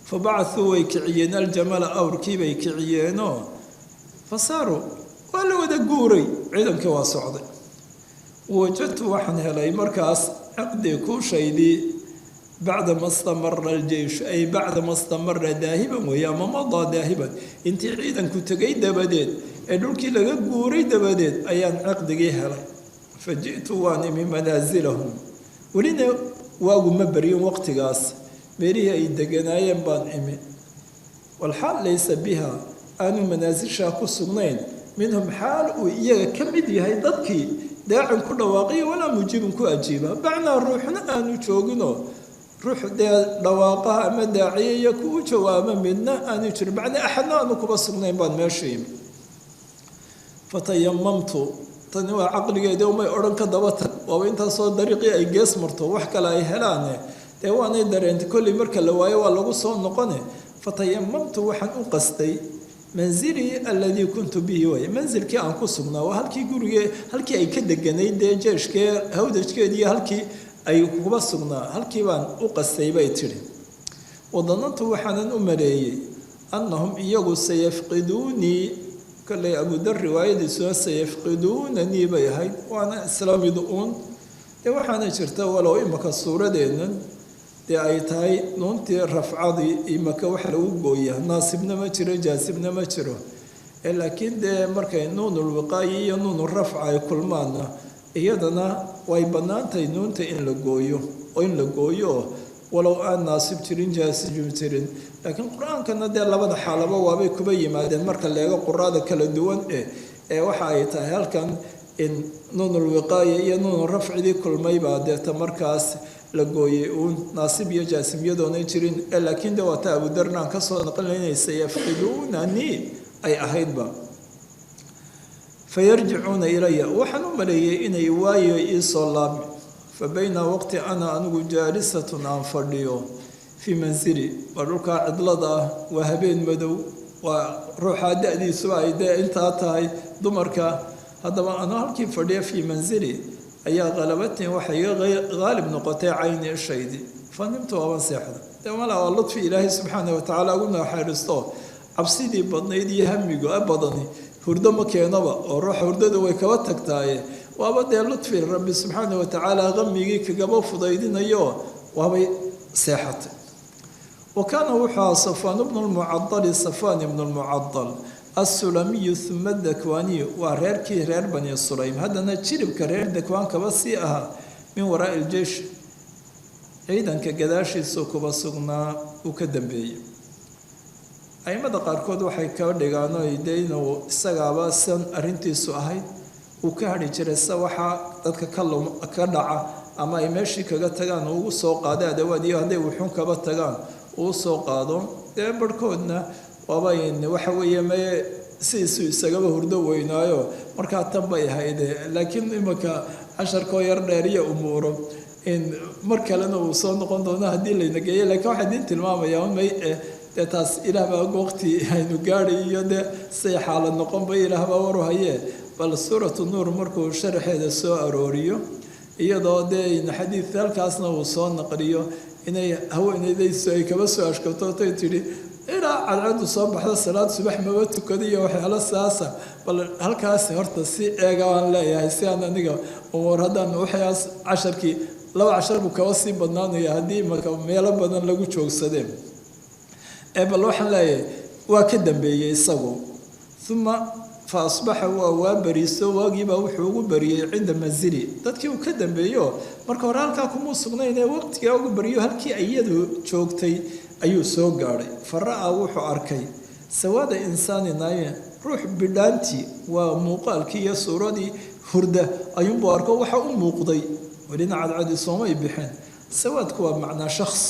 fab'athu way kiciyeen aljamal awrkii bay kiciyeeno fasaru wala wada guuray ciidankii waa socday wajadtu waxaan helay markaas aqdi ku shaydii بعد ما استمر الجيش أي بعد ما استمر ذاهبا ويا ما مضى ذاهبا انت عيدا كنت قيد بديت أدوك لقى قوري بديت أيان عقد جيها فجئت واني من منازلهم ولنا واقو مبري وقت قاس بريها يدقنا ينبان إمي والحال ليس بها أنو منازل شاكو السنين منهم حال وإياه كمدي هاي ضدكي داعم كل واقعي ولا مجيب كو أجيبها بعنا روحنا أنو شوقنو روح دواقها أما داعية يكون جوابا منا أن يجرب بعد أحنا نكبر صغنين بعد ماشيين فتيممت تنوى عقلي يدوم يورن كدوات وين تصور طريقي أي جسم مرتو وحكى لا يهلانه تواني يقدر أنت كل مركل لواي ولا قصون نقنه فتيممت وحن قصدي منزلي الذي كنت به وي منزل كي أنكو صغنا وهل كي يقولي هل كي أي كده جنيد جيش كي هودش كي دي هل كي أي كوبا سجنا هل كيبان أقصي بيتري وظننت وحنا أمري أنهم يجوا سيفقدوني كل أبو ذر رواية سوا سيفقدونني بيهاي وأنا إسلام يدقون ده وحنا شرته ولو إمك الصورة دينن ده أيتاي نونتي رفعضي إمك وحلو بويه ناصبنا ما ترى جاسبنا ما ترى لكن ده مركي نون الوقاية نون الرفع كل مانا iyadana way banaantay nuunta in la gooyo oo in la gooyo walow aan naasib jirin jaasib jirin laakiin quraankana de labada xaalaba waabay kuba yimaadeen marka leega quraada kala duwan ee waxa ay tahay halkan in nuunul wiqaaya iyo nuunul rafcidi kulmay baadeta markaas la gooyay oo naasib iyo jaasib yadoona jirin laakiin de wata Abu Darnaan ka soo naqlinaysa yafqidunani ay ahaydba فيرجعون إلي وحنو ملي إني وايو إيصال fa bayna waqti ana anigu jaalisatun aan fadhiyo fii mansili waa dhulkaa cidlada ah waa habeen madow waa ruuxaa da-diisuba ay dee intaa tahay dumarka haddaba anu halkii fadhiya fii mansili ayaa qalabatin waxay iga qaalib noqotay cayni ishaydi fa nimtu waaban seexda dee mala waa ludfi ilaahay subxaana watacaala ugu naxariisto cabsidii badnayd iyo hamigu badani hurdo ma keenaba oo ruuxa hurdada way kaba tagtaaye waaba dee ludfi rabbi subxaana watacaala qamigii kagaba fudaydinayo waabay seexatay wa kaana wuxuu aha safaan bnu lmucadali safaan ibnu lmucadal assulamiyu uma dakwaniyu waa reerkii reer bani sulaym haddana jiribka reer dakwaan kaba sii ahaa min waraai iljeish ciidanka gadaashiisu kuba sugnaa uu ka dambeeyey aimada qaarkood waxay kaba dhigaan dee inuu isagaaba san arrintiisu ahayd uu ka hadhi jiray se waxaa dadka ka dhaca ama ay meeshii kaga tagaan ugu soo qaada adawaadiyo hadday wuxuun kaba tagaan uu soo qaado dee barhkoodna waaba waxa weeye maye sidiisuu isagaba hurdo weynaayo markaa tan bay ahayde laakiin imanka casharkoo yar dheeriya umuuro mar kalena uu soo noqon doono haddii layna geeyo lakiin waxaa idiin tilmaamayaa may dee taas ilaah baa waqti aynu gaadhay iyo dee say xaalad noqonba ilaah baa waru hayee bal suuratu nuur markuu sharaxeeda soo arooriyo iyadoo dee xadiid halkaasna uu soo naqliyo inay haweeneydaysu ay kaba soo ashkatotay tidhi ilaa cadcadu soo baxda salaad subax maba tukada iyo waxyaalo saasa bal halkaasi horta si eega aan leeyahay si aan aniga war haddaan waxyaas casharkii 2 cashar buu kaba sii badnaanaya haddii marka meelo badan lagu joogsadeen bal waxaan leeyahay waa ka dambeeyey isagu uma fa asbaxa waa bariiso waagiibaa wuxuu ugu bariyey cinda manzili dadkii uu ka dambeeyo marka hore halkaa kumuu sugnaynee waqtigaa ugu bariyo halkii iyadu joogtay ayuu soo gaadhay fa ra-aa wuxuu arkay sawaada insaani naaye ruux bidhaantii waa muuqaalkii iyo suuradii hurda ayuunbuu arko waxa u muuqday welina cadcadi soomay bixin sawaadku waa macnaa shakhs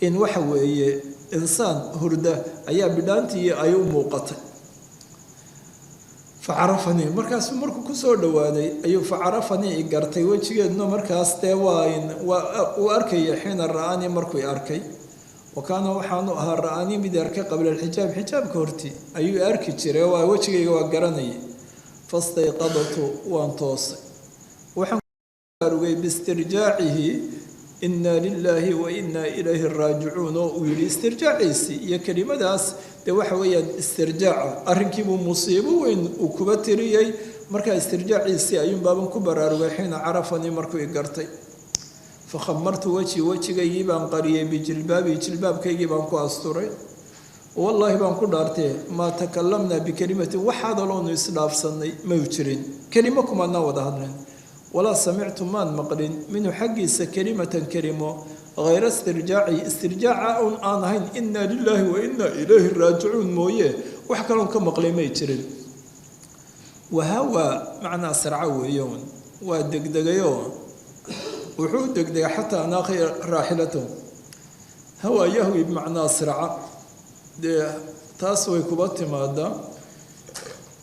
in waxa weeye insaan hurda ayaa bidhaantii ay u muuqatay facarafanii markaasuu markuu kusoo dhawaaday ayuu facarafanii gartay wejigeeduna markaas dee uu arkaya xiina ra-aanii markuu arkay wa kaana waxaanu ahaa ra-aanii mid arkay qabla alxijaab xijaabka hortii ayuu arki jiray waa wejigayga waa garanayay fastayqadatu waan toosay waxaan arugay biistirjaacihi inaa lilaahi wa inaa ilayhi raajicuun oo uu yidhi istirjaaciisii iyo kelimadaas dee waxa weeyaan istirjaaca arrinkiibuu musiibo weyn uu kuba tiriyey markaa istirjaaciisii ayuun baaban ku baraarugay xiina carafanii markuu i gartay fakhamartu wejigaygii baan qariyey bijilbaabii jilbaabkaygii baan ku asturay wallaahi baan ku dhaartee maa takalamnaa bikelimatin wax hadaloonu isdhaafsanay mau jirin kelimo kumaadnaa wada hadlayn walaa samictu maan maqlin minhu xaggiisa kelimatan kelimo hayra istirjaaci istirjaaca un aan ahayn inaa lilaahi wa inaa ilayhi raajicuun mooye wax kaloon ka maqlay may jirin wahawaa macnaa sarca weeyoon waa degdegayoo wuxuu degdegay xataa anaaqi raaxilatahu hawaa yahwi bimacnaa sirca dee taas way kuba timaadaa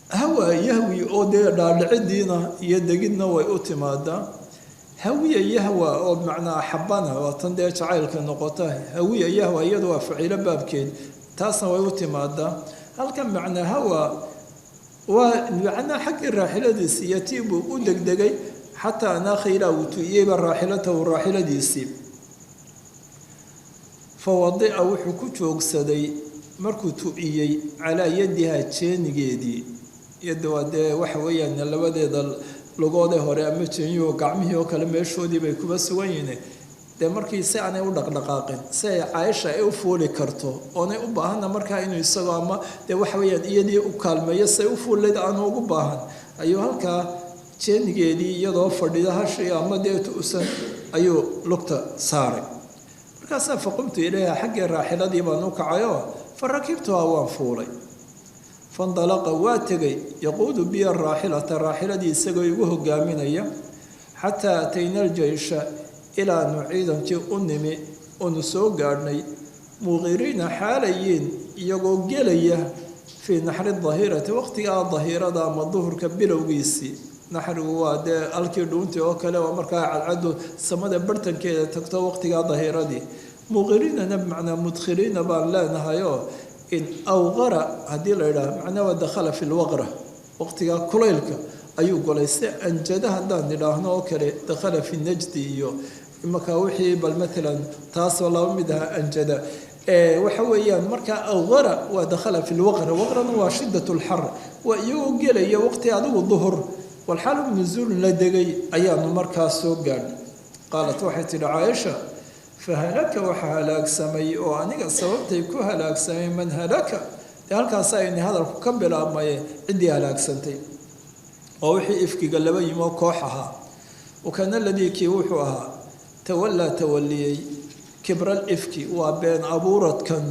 hawaa yahwi oo dee dhaadhicidiina iyo degidna way u timaadaa hawiya yahwa oo bimacnaa xabana waa tan dee jacaylka noqota hawiya yahwa iyadu waa faciilo baabkeed taasna way u timaadaa halkan macnaa hawa waa macnaa xaggii raaxiladiisi iyo tii buu u degdegay xataa anaakha ilaa uu tu'iyeyba raaxilatahu raaxiladiisii fa wadica wuxuu ku joogsaday markuu tu'iyey calaa yadihaa jeenigeedii yadda waa dee waxa weeyaan labadeeda lugoodee hore ama jeenyuhu gacmihii oo kale meeshoodii bay kuba sugan yihiin dee markii si aanay u dhaqdhaqaaqin si ay caaisha ay u fuuli karto oonay u baahanna markaa inuu isagoo ama dee waxa weeyaan iyadii u kaalmeeyo say u fuullayd aanu ugu baahan ayuu halkaa jeenigeedii iyadoo fadhida hashi ama dee tu'san ayuu lugta saaray markaasaa faqumtu ilayha xaggii raaxiladii baan u kacayoo fa rakibtuhaa waan fuulay fandalaqa waa tegay yaquudu biya raaxilata raaxiladii isagoo igu hogaaminaya xataa atayna aljeysha ilaanu ciidankii u nimi oonu soo gaadhnay muqiriina xaalayiin iyagoo gelaya fii naxri dahirati waqtigaa dahirada ama duhurka bilowgiisii naxrigu waa dee halkii dhuuntii oo kale oo markaa cadcadu samada bartankeeda tagto waqtigaa dahiiradii muqirinana bimacnaa mudkhiliina baan leenahayoo in awqara haddii la yidhaah macnaa waa dakhala fi lwaqra waqtigaa kulaylka ayuu golay si anjada haddaan idhaahno oo kale dakhala fi najdi iyo imarkaa wixii bal maalan taasoo laba mid aha anjada waxa weeyaan markaa awqara waa dakhala fi lwaqra waqrana waa shidat lxar waa iyagoo gelaya waqti adigu duhur walxaalu nuzuulun la degay ayaanu markaas soo gaadhnay qaalat waxay tidhi caaisha fahalaka waxa halaagsamay oo aniga sababtay ku halaagsamay man halaka dee halkaas ayni hadalku ka bilaabmaye ciddii halaagsantay oo wixii ifkiga laba yimoo koox ahaa wakaana ladii kii wuxuu ahaa tawallaa tawaliyey kibral ifki waa been abuuradkan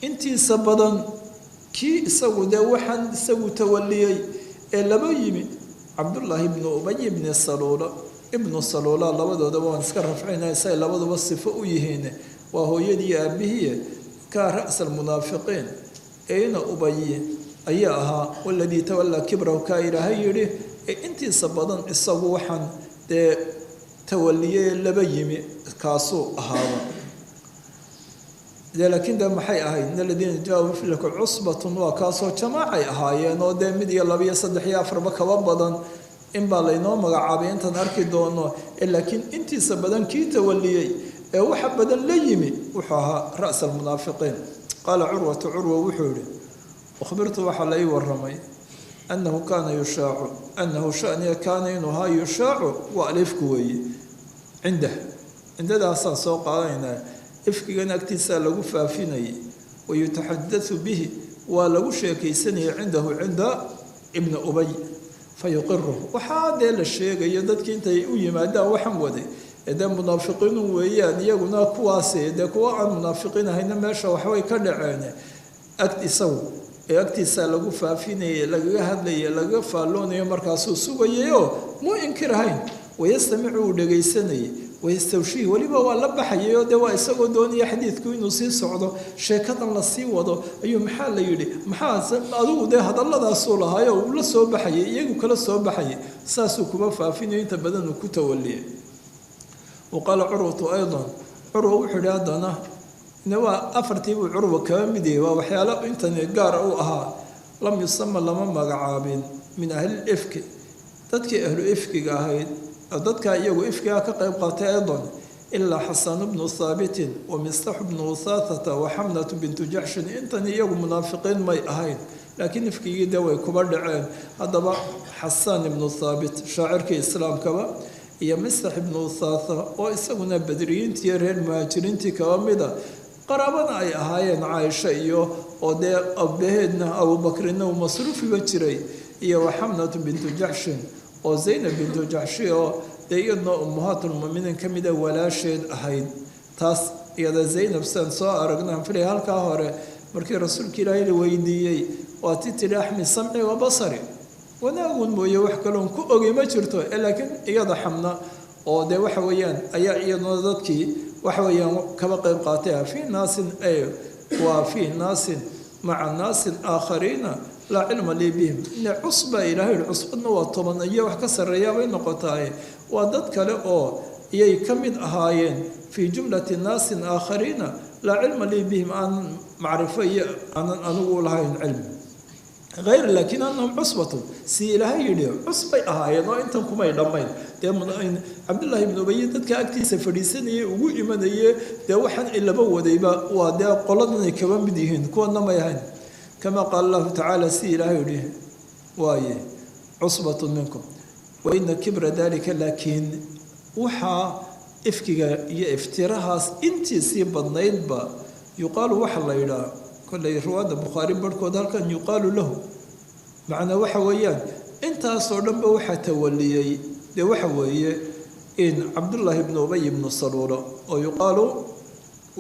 intiisa badan kii isagu dee waxaan isagu tawaliyey ee laba yimi cabdullaahi ibnu ubay ibni saluula ibnu saluula labadoodaba waan iska rafcinay say labaduba sifo u yihiin waa hooyadii aabihiye kaa ra'sa almunaafiqiin eena ubayi ayaa ahaa waladii tawallaa kibrahu kaa ilaahay yidhi ee intiisa badan isagu waxaan dee tawaliyey laba yimi kaasuu ahaaba laakiin de maxay ahayd in aladiina jaa-uu bifilka cusbatun waa kaasoo jamaacay ahaayeen oo dee mid iyo laba iyo saddex iyo afarba kaba badan inbaa laynoo magacaabay intaan arki doono laakiin intiisa badan kii tawaliyey ee waxa badan la yimi wuxuu ahaa ra'sa almunaafiqiin qaala curwatu curwa wuxuu yihi ukhbirtu waxaa la ii waramay annahu kaana yushaacu annahu shaniya kaana inuu ahaa yushaacu waa alifku weeye cindadaasaan soo qaadanaynaa ifkigan agtiisaa lagu faafinayay wayutaxadau bihi waa lagu sheekaysanayay cindahu cinda ibni ubay fayuqiru waxaa dee la sheegayo dadkii intay u yimaadaan waxaan waday dee munaafiqiinu weeyaan iyaguna kuwaasi dee kuwa aan munaafiqiin ahayna meesha waxbay ka dhaceen isagu ee agtiisaa lagu faafinayay lagaga hadlayay lagaga faalloonayo markaasuu sugayayoo muu inkirahayn wayastamicu uu dhegaysanayay wayastawshihi weliba waa la baxayay oo dee waa isagoo doonaya xadiidku inuu sii socdo sheekadan la sii wado ayuu maxaa la yidhi maxaa adigu dee hadalladaasuu lahaayo uu la soo baxayay iyagu kala soo baxayay saasuu kuma faafinayo inta badan uu ku tawaliyay waqaala curwatu aydan curwa wuxuu yihi haddana waa afartiibuu curwa kaba mid yahay waa waxyaalo intani gaar u ahaa lam yusama lama magacaabin min ahlilifki dadkii ahlu ifkiga ahayd dadkaa iyagu ifkigaa ka qayb qaatay aydan ilaa xasanu bnu haabitin wa mistaxu bnu usaasata wa xamnatu bintu jaxshin intani iyagu munaafiqiin may ahayn laakiin ifkigii dee way kuba dhaceen haddaba xasaan ibnu haabit shaacirkii islaamkaba iyo mistax ibnu usaasa oo isaguna badriyiintii reer muhaajiriintii kaba mida qaraabana ay ahaayeen caaisha iyo oo dee abaheedna abuubakrina uu masruufiba jiray iyo wa xamnatu bintu jaxshin oo zaynab bintu jaxshi oo dee iyadna ummahaatulmuminiin ka mida walaasheed ahayd taas iyada zaynab saan soo aragnaan filay halkaa hore markii rasuulka ilaahay la weydiiyey waa ti tidhi axmi samci wa basari wanaagun mooye wax kaloon ku ogay ma jirto laakiin iyada xamna oo dee waxa weeyaan ayaa iyaduna dadkii waxa weeyaan kaba qayb qaatay fii naasin waa fii naasin maca naasin aakhariina laa cilma lii bihim ine cusba ilaahay cusbadna waa toban iyo wax ka sarreeyaabay noqotaaye waa dad kale oo iyay ka mid ahaayeen fii jumlati naasin aakhariina laa cilma lii bihim aanan macrifo iyo aanan anigu lahayn cilmi hayr laakiin annahum cusbatun si ilaahay yidhi cusbay ahaayeen oo intan kumay dhammayn dee cabdullaahi ibnu ubaye dadka agtiisa fadhiisanayay ugu imanaye dee waxaan ilaba wadayba waa dee qoladanay kaba mid yihiin kuwana may ahayn kama qaala allahu tacaala si ilaahay yidhi waaye cusbatun minkum waina kibra dalika laakiin waxaa ifkiga iyo iftirahaas intiisii badnaydba yuqaalu waxa la yidhaha kollay riwaayadda bukhaari barhkood halkan yuqaalu lahu macnaa waxa weeyaan intaasoo dhanba waxaa tawaliyey dee waxa weeye in cabdullaahi ibnu ubay ibnu saluulo oo yuqaalu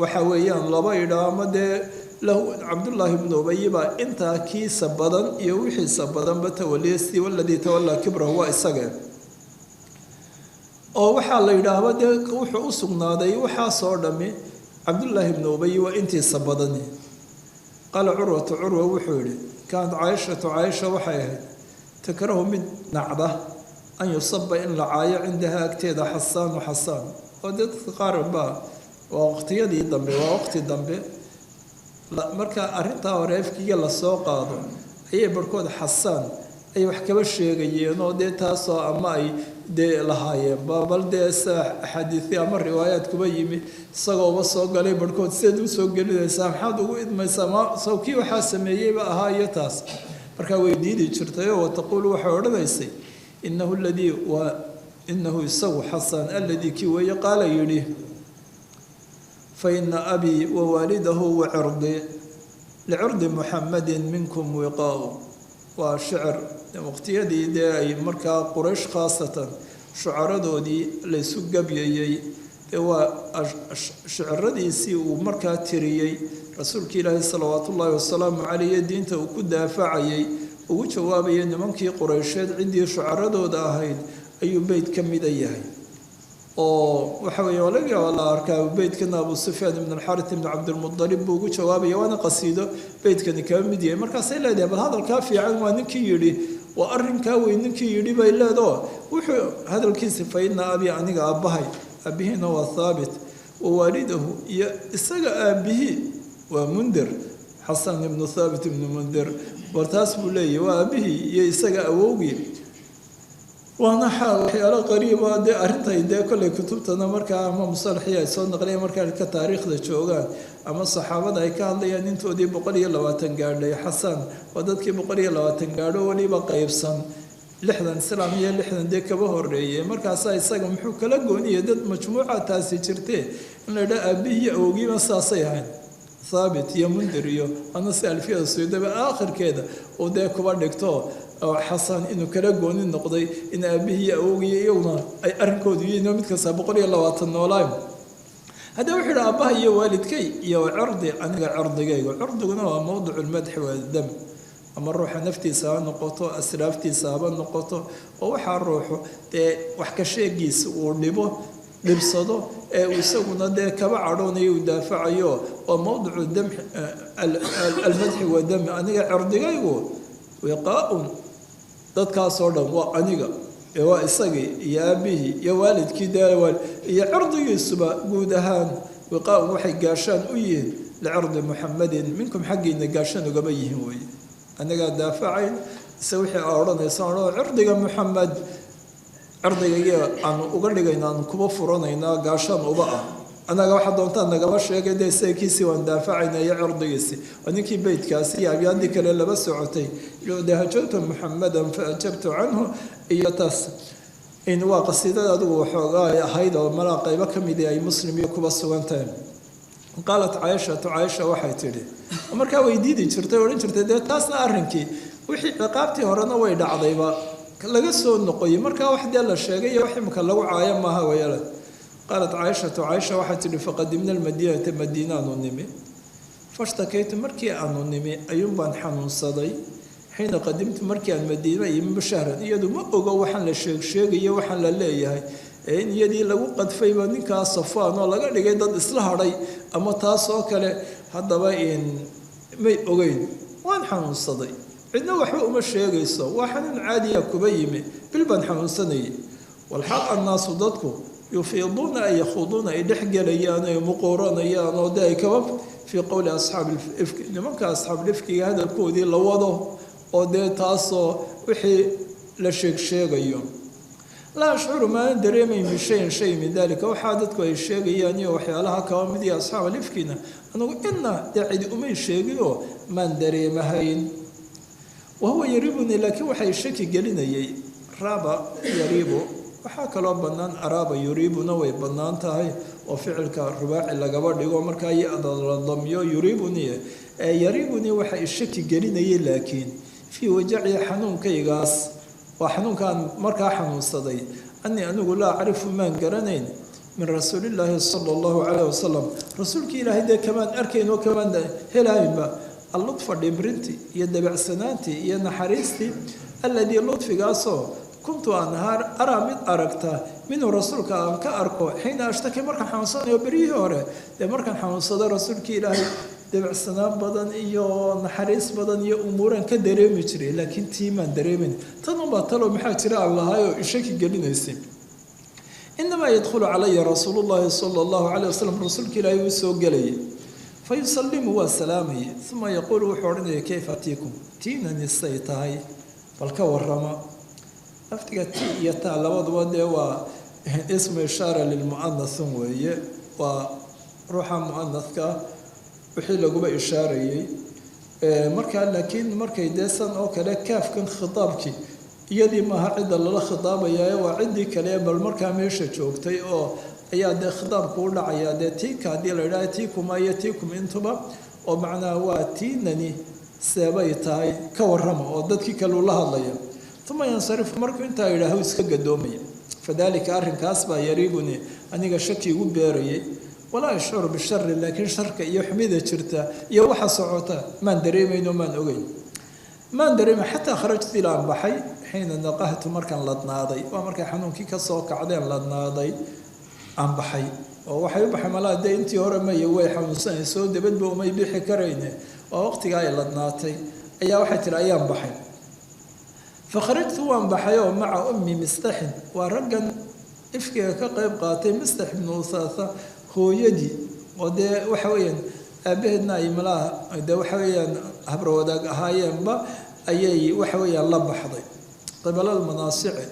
waxa weeyaan laba idhaa ama dee lahu cabdullaahi ibnu ubay baa intaa kiisa badan iyo wixiisa badanba tawaliyay si waladii tawallaa kibrahu waa isagee oo waxaa la yidhaahba dee wuxuu u sugnaaday waxaasoo dhammi cabdullaahi ibnu ubay waa intiisa badani qaala curwatu curwa wuxuu yihi kaanat caaishatu caaisha waxay ahayd takrahu mid nacda an yusaba in la caayo cindaha agteeda xasaanu xasaan oo dee dadka qaar baa waa waqtiyadii dambe waa waqti dambe marka arrintaa hore efkiga lasoo qaado ayay barhkood xasaan ay wax kaba sheegayeen oo dee taasoo ama ay dee lahaayeen bal dee axaadiisi ama riwaayaad kuba yimi isagooba soo galay barhkood sideed u soo gelinaysaa maxaad ugu idmaysaa masaw kii waxaa sameeyeyba ahaa iyo taas markaa way diidi jirtayoo wataquulu waxay odhanaysay inahu ladii waa inahu isagu xasan aladii kii weeye qaala yidhi fa ina abii wawaalidahu wacirdi licirdi muxamadin minkum wiqaau waa shicir waqtiyadii dee ay markaa quraysh khaasatan shucaradoodii laysu gabyayey ee waa shiciradiisii uu markaa tiriyey rasuulka ilaahi salawaat ullaahi wasalaamu caleyh diinta uu ku daafacayay ugu jawaabayay nimankii quraysheed ciddii shucaradooda ahayd ayuu beyd ka mida yahay oo waxa weeye laga yaaba la arkaa beydkana abu sufyaan ibn alxarit ibn cabdilmudalib buu ugu jawaabaya waana qasiido beydkani kaba mid yahay markaasay leedahay bal hadalkaa fiican waa ninkii yidhi waa arrinkaa weyn ninkii yidhi bay leedoo wuxuu hadalkiisa fa ina abi aniga aabbahay aabihiina waa thaabit wawaalidahu iyo isaga aabihii waa mundir xasan ibnu thaabit ibnu mundir wartaas buu leeyahy waa aabihii iyo isaga awowgii waana xaal waxyaalo qariiba dee arrintay dee kolley kutubtana markaa ama musalaxii ay soo naqleen markaa ka taariikhda joogaan ama saxaabada ay ka hadlayaan intoodii 120 gaadhay xasan waa dadkii 120 gaadho weliba qaybsan 60 islaam iyo 60 dee kaba horeeyay markaasaa isaga muxuu kala gooniyay dad majmuuca taasi jirtee in la yidhaa aabihii awowgiiba saasay ahayn thaabit iyo mundir iyo anasi alfiyada suyuudaba aakhirkeeda oo dee kuba dhigto xasan inuu kala gooni noqday in aabihii awowgii iyaguna ay arrinkoodu yihiin mid kasta 120 noolaay هذا وحده أباه يوالدكي يو عرضي أنا عرضي عرضنا موضوع المدح والذم أما الروح نفتي سوا نقطة أسرافتي سوا نقطة ووحى الروح وحكى شيء جيس ونبه لبصده ويسوون ده كبا عروني يدافع يو وموضوع الدم المدح والذم أنا عرضي وقاء ضدك صورة وأنيقا waa isagii iyo aabihii iyo waalidkii daawal iyo cirdigiisuba guud ahaan wiqaa waxay gaashaan u yihiin licirdi muxamadin minkum xaggiina gaashaan ugaba yihiin weeye annagaa daafacayn ise wixii aa odhanaysa cirdiga muxamed cirdigaiyo aanu uga dhigayna aanu kuba furanaynaa gaashaan uba ah annaga waxaa doontaan nagaba sheegay dee isagiisii waan daafacayna iyo cirdigiisii waa ninkii beydkaasi iyo abyaadii kale laba socotay dahajabtu muxamadan faajabtu canhu iyo taas in waa qasiidada adigu waxoogaa ahayd oo malaa qaybo ka mid ay muslim iyo kuba sugantahay qaalat caaishatu caaisha waxay tidhi markaa way diidi jirtay odhan jirtay dee taasna arrinkii wixii ciqaabtii horena way dhacdayba laga soo noqoyey markaa wax dee la sheegay iyo wax imika lagu caayo maaha wayala qaalat caaishatu caaisha waxay tidhi faqadimna almadiinata madiinaanu nimi fashtakaytu markii aanu nimi ayuun baan xanuunsaday xiina qadimtu markii aan madiina iyo bashaaran iyadu ma ogo waxaan la sheegayo waxaan la leeyahay in iyadii lagu qadfayba ninkaa safaan oo laga dhigay dad isla hadhay ama taas oo kale haddaba may ogeyn waan xanuunsaday cidna waxba uma sheegayso waa xanuun caadiya kuba yimi bil baan xanuunsanayay walxaq annaasu dadku yufiiduuna ay yakhuuduuna ay dhexgelayaan ay muquuranayaan oo dee ay kaba fii qowli asxaabi ifki nimanka asxaabulifkiga hadalkoodii la wado oo dee taasoo wixii la sheegayo laa ashcuru maanan dareemayn bishayin shay min dalika waxaa dadku ay sheegayaan iyo waxyaalaha kaba mid iyo asxaab alifkina anigu ina dee cidi umay sheeginoo maan dareemahayn wahuwa yaribuni laakiin waxay shaki gelinayay raaba yaribu waxaa kaloo bannaan araaba yuriibuna way bannaan tahay oo ficilka rubaaci lagaba dhigo markaa la damiyo yuriibuni yariibuni waxa ishaki gelinayay laakiin fii wajaci xanuunkaygaas waa xanuunkaan markaa xanuunsaday anii anigu laa acrifu maan garanayn min rasuulillaahi sala allahu calayh wasalam rasuulkii ilaahay dee kamaan arkayn oo kamaan helaynba alludfa dhimrintii iyo dabecsanaantii iyo naxariistii alladii ludfigaasoo kuntu aan araa mid aragta minhu rasuulka aan ka arko xiina ashtaki markaan xanuunsanayo beryihii hore dee markaan xanuunsado rasuulkii ilaahay debacsanaan badan iyo naxariis badan iyo umuuraan ka dareemi jiray laakiin tiimaan dareemin tan unbaa talo maxaa jira aan lahaayoo ishaki gelinaysay inamaa yadkhulu calaya rasuulu llaahi sala allahu caleyh wasalam rasuulka ilaahay uu soo gelayay fayusalimu waa salaamayay uma yaquulu wuxuu odhanaya kayfa atiikum tiinani say tahay bal ka warama laftiga ti iyo taa labaduba dee waa ismu ishaara lilmu'anasin weeye waa ruuxa mu'anaska wixii laguba ishaarayey markaa laakiin markay dee san oo kale kaafkan khitaabkii iyadii maaha cidda lala khitaabayaa waa ciddii kale bal markaa meesha joogtay oo ayaa dee khitaabku u dhacayaa dee tiika haddii la idhaha tiikuma iyo tiikum intuba oo macnaha waa tiinani seebay tahay ka warrama oo dadkii kale ula hadlaya uma yansarifu markuu intaa yidhaaho iska gadoomaya fadalika arrinkaas baa yariibuni aniga shaki igu beerayay walaa yashcuru bishari laakiin sharka iyo xumida jirta iyo waxa socota maan dareemayno maan ogeyn maan dareemay xataa kharajtu ilaa aan baxay xiina naqahtu markaan ladnaaday waa markay xanuunkii ka soo kacdeen ladnaaday aan baxay oo waxay u baxay malaa dee intii hore maya way xanuunsanayso dabadba umay bixi karayne oo waqtigaa ay ladnaatay ayaa waxay tihi ayaan baxay fakharajtu waan baxay oo maca ummi mistaxin waa raggan ifkiga ka qayb qaatay mistax ibnu usaasa hooyadii oo dee waxa weeyaan aabaheedna ay malaha dee waxa weeyaan habrawadaag ahaayeenba ayay waxa weeyaan la baxday qibala almanaasici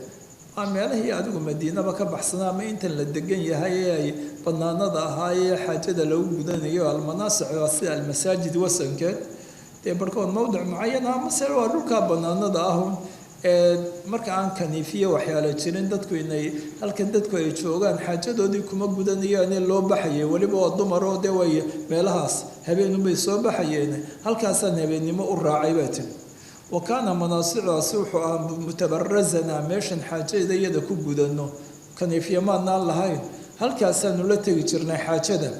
waa meelahii adigu madiinaba ka baxsanaa ama intan la degan yahay ee ay banaanada ahaayee xaajada lagu gudanayo almanaasic waa sida almasaajid wasankeed dee barhkood mowdic mucayan ah masele waa dhulkaa banaanada ahun marka aan kaniifiye waxyaala jirin dadku inay halkan dadku ay joogaan xaajadoodii kuma gudanayaane loo baxayay weliba waa dumaroo dee way meelahaas habeenunbay soo baxayeen halkaasaan habeennimo u raacay baa tiri wa kaana manaasicdaasi wuxuu ahaa mutabarazana meeshan xaajada iyada ku gudano kaniifiye maadnaan lahayn halkaasaanu la tegi jirnay xaajada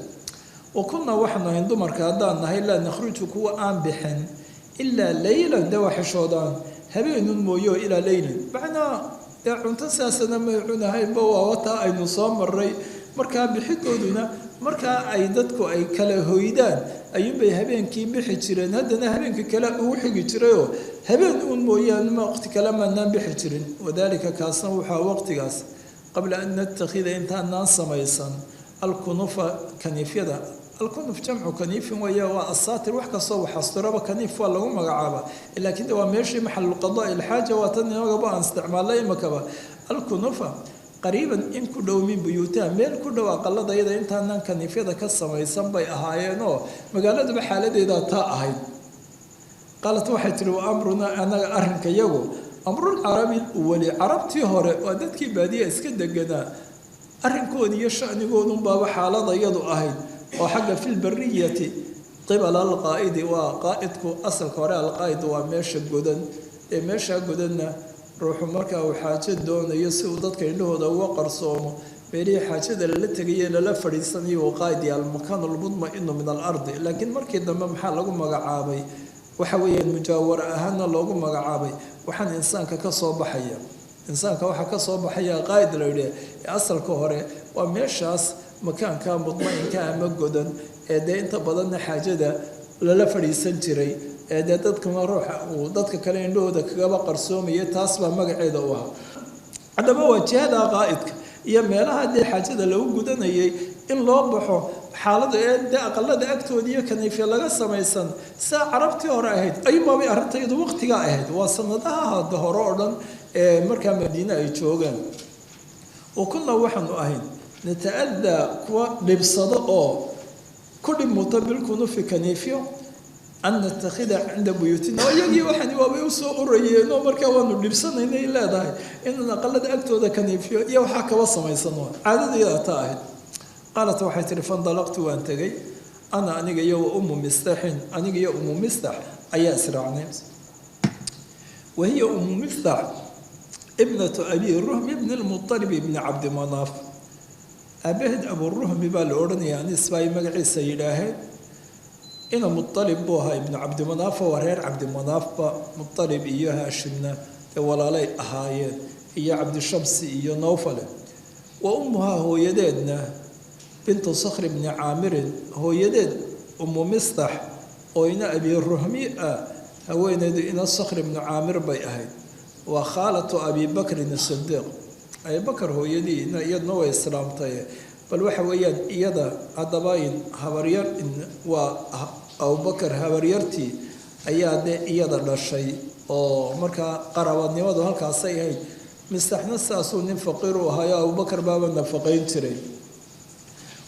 wa kunnaa waxaanu ahayn dumarka haddaan nahay laa nakhruju kuwa aan bixin ilaa leylan dee waxishoodaan habeenun mooyo ilaa leylin macnaa dee cunto saasana may cunahaynba waa wataa aynu soo maray markaa bixidooduna markaa ay dadku ay kala hoydaan ayuunbay habeenkii bixi jireen haddana habeenkii kale ugu xigi jirayoo habeen uun mooyaane ma waqti kale maanaan bixi jirin wadaalika kaasna wuxua waqtigaas qabla an natakhida intaanaan samaysan alkunufa kaniifyada alkunuf jamcu kaniifin weeye waa asaatir wax kastoo waxasturaba kaniif waa lagu magacaaba laakiin waa meeshii maxaluqadaa ilxaaja waa tan inagaba aan isticmaalay imakaba alkunufa qariiban in ku dhow min buyuutaha meel ku dhow aqalada iyada intaanaan kaniifyada ka samaysan bay ahaayeenoo magaaladaba xaaladeedaa taa ahayd qaalat waxay tihi wa amrunaa anaga arrinka yagu amrulcarabi weli carabtii hore waa dadkii baadiya iska deganaa arrinkoodi iyo shanigoodunbaaba xaalada iyadu ahayd oo xagga fi lbariyati qibala alqaa'idi waa qaa'idku asalka hore alqaa'id waa meesha godan ee meeshaa godanna ruuxu markaa uu xaajo doonayo si uu dadka indhahooda uga qarsoomo meelihii xaajada lala tegaye lala fadhiisanayo uu qaa'idi almakaanu lmudma'inu min alardi laakiin markii dambe maxaa lagu magacaabay waxa weeyaan mujaawara ahaanna loogu magacaabay waxaan insaanka ka soo baxaya insaanka waxaa ka soo baxaya qaa'id la yidhaah ee asalka hore waa meeshaas makaanka mudma'inka ama godan ee dee inta badanna xaajada lala fadhiisan jiray ee dee dadkuna ruuxa uu dadka kale indhahooda kagaba qarsoomaya taas baa magaceeda u ahaa haddaba waa jihada qaa'idka iyo meelaha dee xaajada lagu gudanayay in loo baxo xaalada ee dee aqalada agtooda iyo kaniifya laga samaysan saa carabtii hore ahayd ayuunbaabay arrintaydu waqtigaa ahayd waa sanadaha hadda hore oo dhan ee markaa madiine ay joogaan oo kunna waxaanu ahayn nata'adaa kuwa dhibsado oo ku dhibmuta bilkunufi kaniifyo an natakhida cinda buyuutina oo iyagii waxani waabay usoo urayeenoo markaa waanu dhibsanaynay leedahay inaan aqalada agtooda kaniifyo iyo waxaa kaba samaysan caadadeeda taa ahayd qaalat waxay tihi fandalaqtu waan tegay ana aniga iyo wa ummu mistaxin aniga iyo ummu mistax ayaa israacnay wahiya ummu mistax ibnatu abi ruhmi ibn lmualib ibni cabdimanaaf aabaheed aburuhmi baa la odhanaya anisbaay magaciisa yidhaaheen ina mualib buu ahaa ibnu cabdimanaaf waa reer cabdimanaafba mualib iyo haashimna ee walaalay ahaayeen iyo cabdishamsi iyo nowfale wa ummuhaa hooyadeedna bintu sakhr bni caamirin hooyadeed umu mistax oo ina abi ruhmi ah haweeneydu ina sakhr ibnu caamir bay ahayd waa khaalatu abi bakrin asidiiq abi bakar hooyadiina iyadna way islaamtay bal waxa weeyaan iyada haddaba in habaryar waa abubakar habaryartii ayaa dee iyada dhashay oo markaa qaraabadnimadu halkaasay ahayd mistaxna saasuu nin faqiir u ahaayo abubakar baaba nafaqayn jiray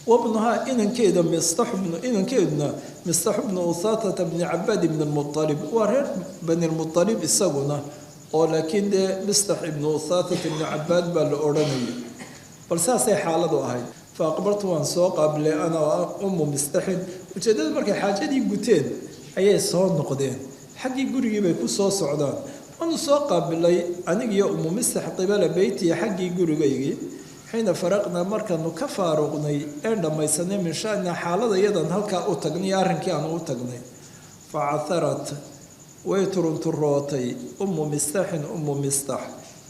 wabnuhaa inankeeda inankeeduna mistax bnu usaatata bni cabaad ibni lmualib waa reer bani lmualib isaguna oo laakiin dee mistax ibnu usaatata ibni cabaad baa la odhanayay bal saasay xaaladu ahayd fa aqbaltu waan soo qaabilay ana umu mistaxin ujeeddada markay xaajadii guteen ayay soo noqdeen xaggii gurigii bay ku soo socdaan waanu soo qaabilay anigiyo umu mistax qibala beytiya xaggii gurigaygii xiina faraqnaa markaanu ka faaruqnay ee dhammaysanay min sha'naa xaalada iyadan halkaa u tagnay arrinkii aanu u tagnay fa caharat way turunturootay umu mistaxin umu mistax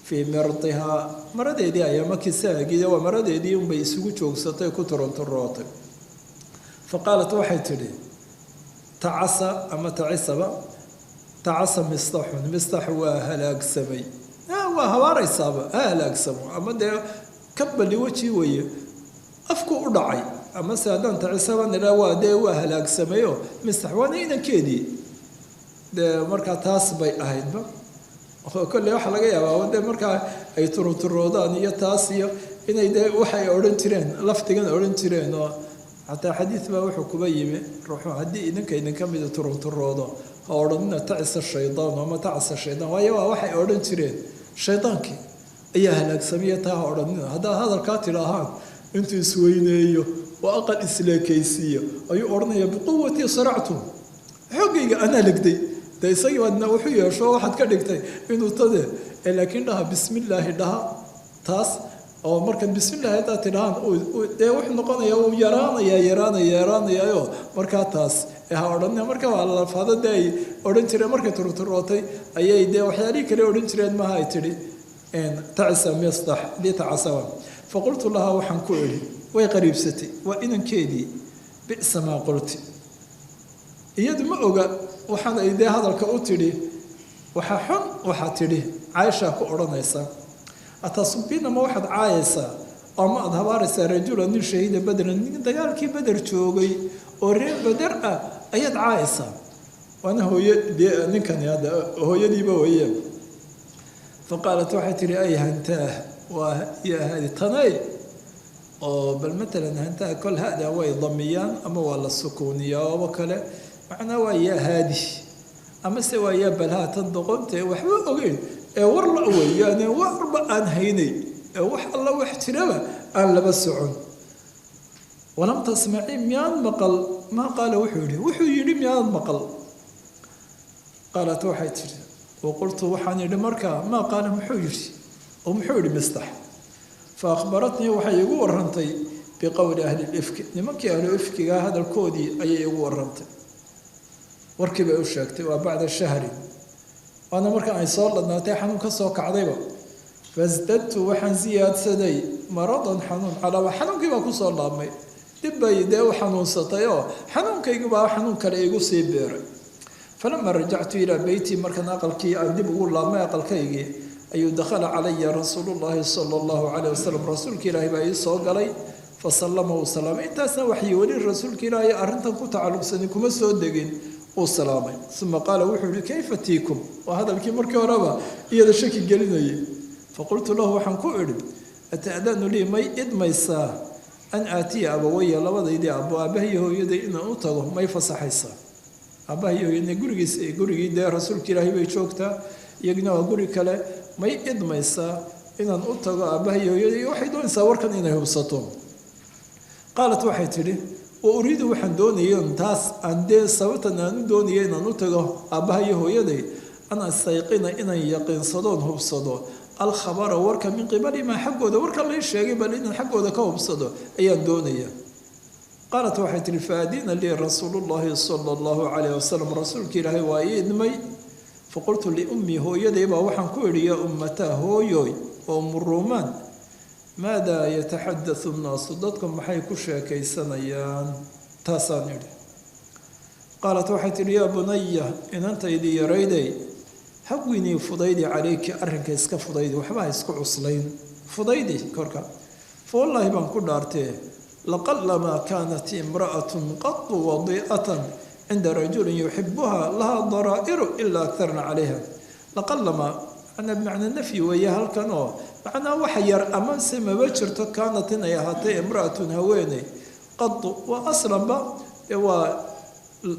fii mirdihaa maradeedii ayaa markii saagide waa maradeedii unbay isugu joogsatay ku turunturootay fa qaalat waxay tidhi tacasa ama tacisaba tacasa mistaxun mistax waa halaagsamay waa habaaraysaaba ha halaagsamo ama dee kabali weji weeye afku u dhacay ama se haddaan tacisaba nidhaa waa dee waa halaagsamayoo mistax waana inankeedii dee markaa taas bay ahaydba kolley waxaa laga yaabaa dee markaa ay turunturoodaan iyo taas iyo inay dee waxay odhan jireen lafdigan odhan jireen oo xataa xadiid baa wuxuu kuba yimi ruuxu haddii idinka mida turunturoodo ha odhanina tacisa shaydaan ama tacisa shaydaan waayo waa waxay odhan jireen shaydaankii ayaa halaagsamaya taa ha odhanina haddaad hadalkaa tidhaahaan intuu isweyneeyo oo aqal isleekaysiiyo ayuu odhanaya biquwatii saractu xoogayga anaa legday de isagii baadna wuxuu yeesho waxaad ka dhigtay inuu tade laakiin dhaha bismillaahi dhaha taas oo markaad bismillahi haddaad tidhahaan dee wuxuu noqonaya uu yaraanayayo markaa taas ha odhanina marka waa lafaado dee ay odhan jireen markay turturootay ayay dee waxyaalihii kale odhan jireen maaha ay tidhi tacisa mistax dii tacasaba faqultu lahaa waxaan ku idhi way qariibsatay waa inankeedii bi'sa maa qulti iyadu ma oga waxaan ay dee hadalka u tidhi waxaa xun waxaa tidhi caaishaa ku odhanaysa atasubina ma waxaad caayaysaa oo ma aad habaaraysaa rajula nin shahiida badran nin dagaalkii bader joogay oo reer bader ah ayaad caayaysaa waana hooye dee ninkani hadda hooyadiiba weeye faqaalat waxay tihi ay hantaah waa ya hadi tanay oo bal matalan hantaah kol hada way damiyaan ama waa la sukuuniyaa oo kale macnaa waa yaa haadi ama se waa yaa balhaatan doqontae waxba ogeyn ee war la weeyaane warba aan haynay ee wax alla wax jiraba aan laba socon walam tasmaci miyaan maqal maa qaala wuxuu yidhi miyaan maqal qaalat waxay tihi waqultu waxaan yidhi markaa maa qaala muxuu yidhi oo muxuu yidhi mistax fa akhbaratnii waxay igu warantay biqowli ahli lifki nimankii ahlu ifkigaa hadalkoodii ayay igu warantay warkii bay u sheegtay waa bacda shahri waana markaan ay soo ladnaatay xanuun ka soo kacdayba fasdadtu waxaan siyaadsaday maradan xanuun calaa xanuunkii baa kusoo laabmay dib bay dee u xanuunsatay oo xanuunkaygu baa xanuun kale igu sii beeray falamaa rajactu ilaa beytii markaan aqalkii aan dib ugu laabmay aqalkaygii ayuu dakhala calaya rasuulullaahi sala allahu caleyh wasalam rasuulka ilaahi baa ii soo galay fasallama uu salaamay intaasna waxyi weli rasuulka ilaahi arrintan ku tacalluqsani kuma soo degin uu salaamay uma qaala wuxuu yihi kayfa tiikum waa hadalkii markii horeba iyada shaki gelinayay faqultu lahu waxaan ku idhi ata'danu lii may idmaysaa an aatiya abawaya labadaydii abbo aabbahiyo hooyaday inaan u tago may fasaxaysaa aabbahiyo hooyadna gurigii dee rasuulka ilaahi bay joogtaa iyagina waa guri kale may idmaysaa inaan u tago aabbahiyo hooyaday waxay doonaysaa warkan inay hubsato qaalat waxay tidhi wa uriidu waxaan doonaya taas aan dee sababtan aan u doonaya inaan u tago aabbahayo hooyaday an astayqina inaan yaqiinsadoon hubsado alkhabara warka min qibalimaa xaggooda warka lay sheegay bal inaan xaggooda ka hubsado ayaan doonaya qaalat waxay tihi faadina lii rasuulullaahi sala allahu calayh wasalam rasuulka ilaahay waa ii idmay faqultu liummii hooyaday baa waxaan ku idhi yaa ummataa hooyoy oo muruumaan maadaa yataxaddathu nnaasu dadku maxay ku sheekaysanayaan taasaan idhi qaalat waxay tidhi yaa bunaya inantaydii yarayday hawinii fudaydi calayki arrinka iska fudaydi waxba ha isku cuslayn fudaydi korka fa wallaahi baan ku dhaartee laqalamaa kaanat imra'atun qatu wadiicatan cinda rajulin yuxibuha lahaa daraa'iru ilaa agtarna calayha laqalamaa macnaa bimacnaa nafyi weeye halkan oo macnaa waxa yar amase maba jirto kaanat inay ahaatay imra'atun haweeney qadu waa aslanba waa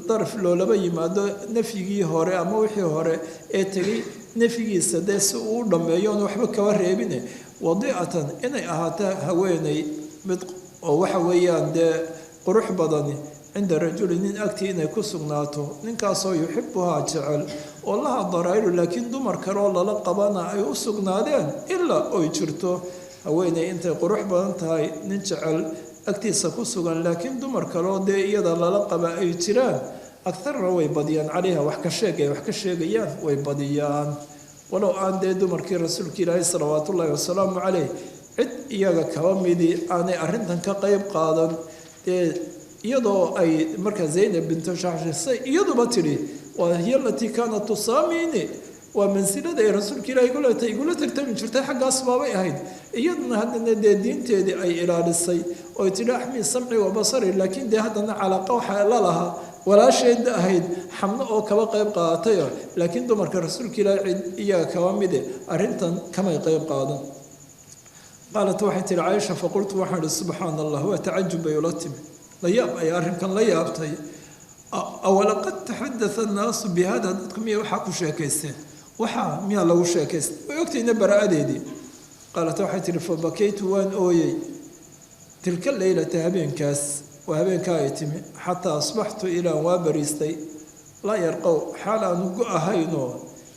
daraf loolaba yimaado nafyigii hore ama wixii hore ee tegay nafyigiisa dee si uu dhammeeyo oon waxba kaba reebine wadiicatan inay ahaato haweeney mid oo waxa weeyaan dee qurux badani cinda rajuli nin agtii inay ku sugnaato ninkaasoo yuxibuhaa jecel oo laha daraa'iru laakiin dumar kaleoo lala qabana ay u sugnaadeen ilaa oy jirto haweeney intay qurux badan tahay nin jecel agtiisa ku sugan laakiin dumar kaleoo dee iyada lala qaba ay jiraan agtarna way badiyaan calayha wax ka sheegayaan way badiyaan walow aan dee dumarkii rasuulka ilaahay salawaatu ullaahi wasalaamu caleyh cid iyaga kaba midii aanay arrintan ka qayb qaadan dee iyadoo ay markaa zaynab bintu jaxshi say iyaduba tidhi waa hiya alatii kaanat tusaamini waa mansilada ay rasuulka ilaahay kuleetay igula tartami jirtay xaggaas baabay ahayd iyaduna haddana dee diinteedii ay ilaalisay oy tidhi axmii samci wa basari laakiin dee haddana calaaqa waxaa la lahaa walaasheeda ahayd xamno oo kaba qayb qaadatayo laakiin dumarka rasuulka ilaahay cid iyaga kaba mide arrintan kamay qayb qaadan qaalat waxay tihi caaisha faqultu waxaan ihi subxaana allah waa tacajub bay ula timi la yaab ay arrinkan la yaabtay awalaqad taxadaa annaasu bi hada dadku miya waxaa ku sheekaysteen waxaa miyaa lagu sheekaystay way ogtayna bara'adeedii qaalat waxay tihi fabakaytu waan ooyey tilka leylata habeenkaas waa habeenkaa ay timi xataa asbaxtu ilaan waa bariistay laa yarqow xaal aanu go-ahaynoo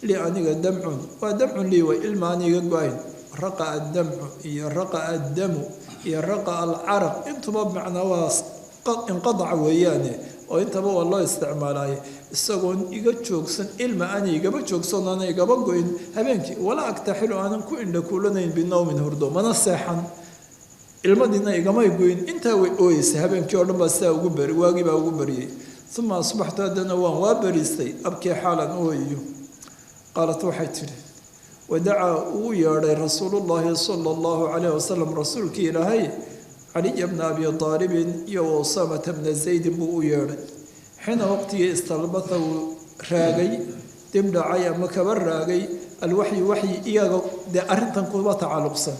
lii aniga damcun waa damcun lii way ilma aniga go-ayn raqa addamcu iyo raqa addamu iyo raqa alcaraq intuba macnaa waa inqadaca weeyaane oo intaba waa loo isticmaalaaye isagoon iga joogsan ilma aanay igaba joogsan aanay igaba go-in habeenkii walaa agtaxilu aanan ku indhakuulanayn binowmin hurdo mana seexan ilmadiina igamay goyn intaa way ooyeysay habeenkii oo dhan baa sidaa ugu bari waagii baa ugu bariyey uma asbaxtu haddana waa bariistay abkii xaalan ooyiyo qaalat waxay tidhi wadacaa uu yeedhay rasuulullaahi sala allahu calayh wasalam rasuulkii ilaahay caliya bna abi aalibin iyo usaamata bna zaydin buu u yeedhay xina waqtigii istalbata uu raagay dib dhacay ama kaba raagay alwaxyi waxyi iyaga dee arrintan kuba tacalluqsan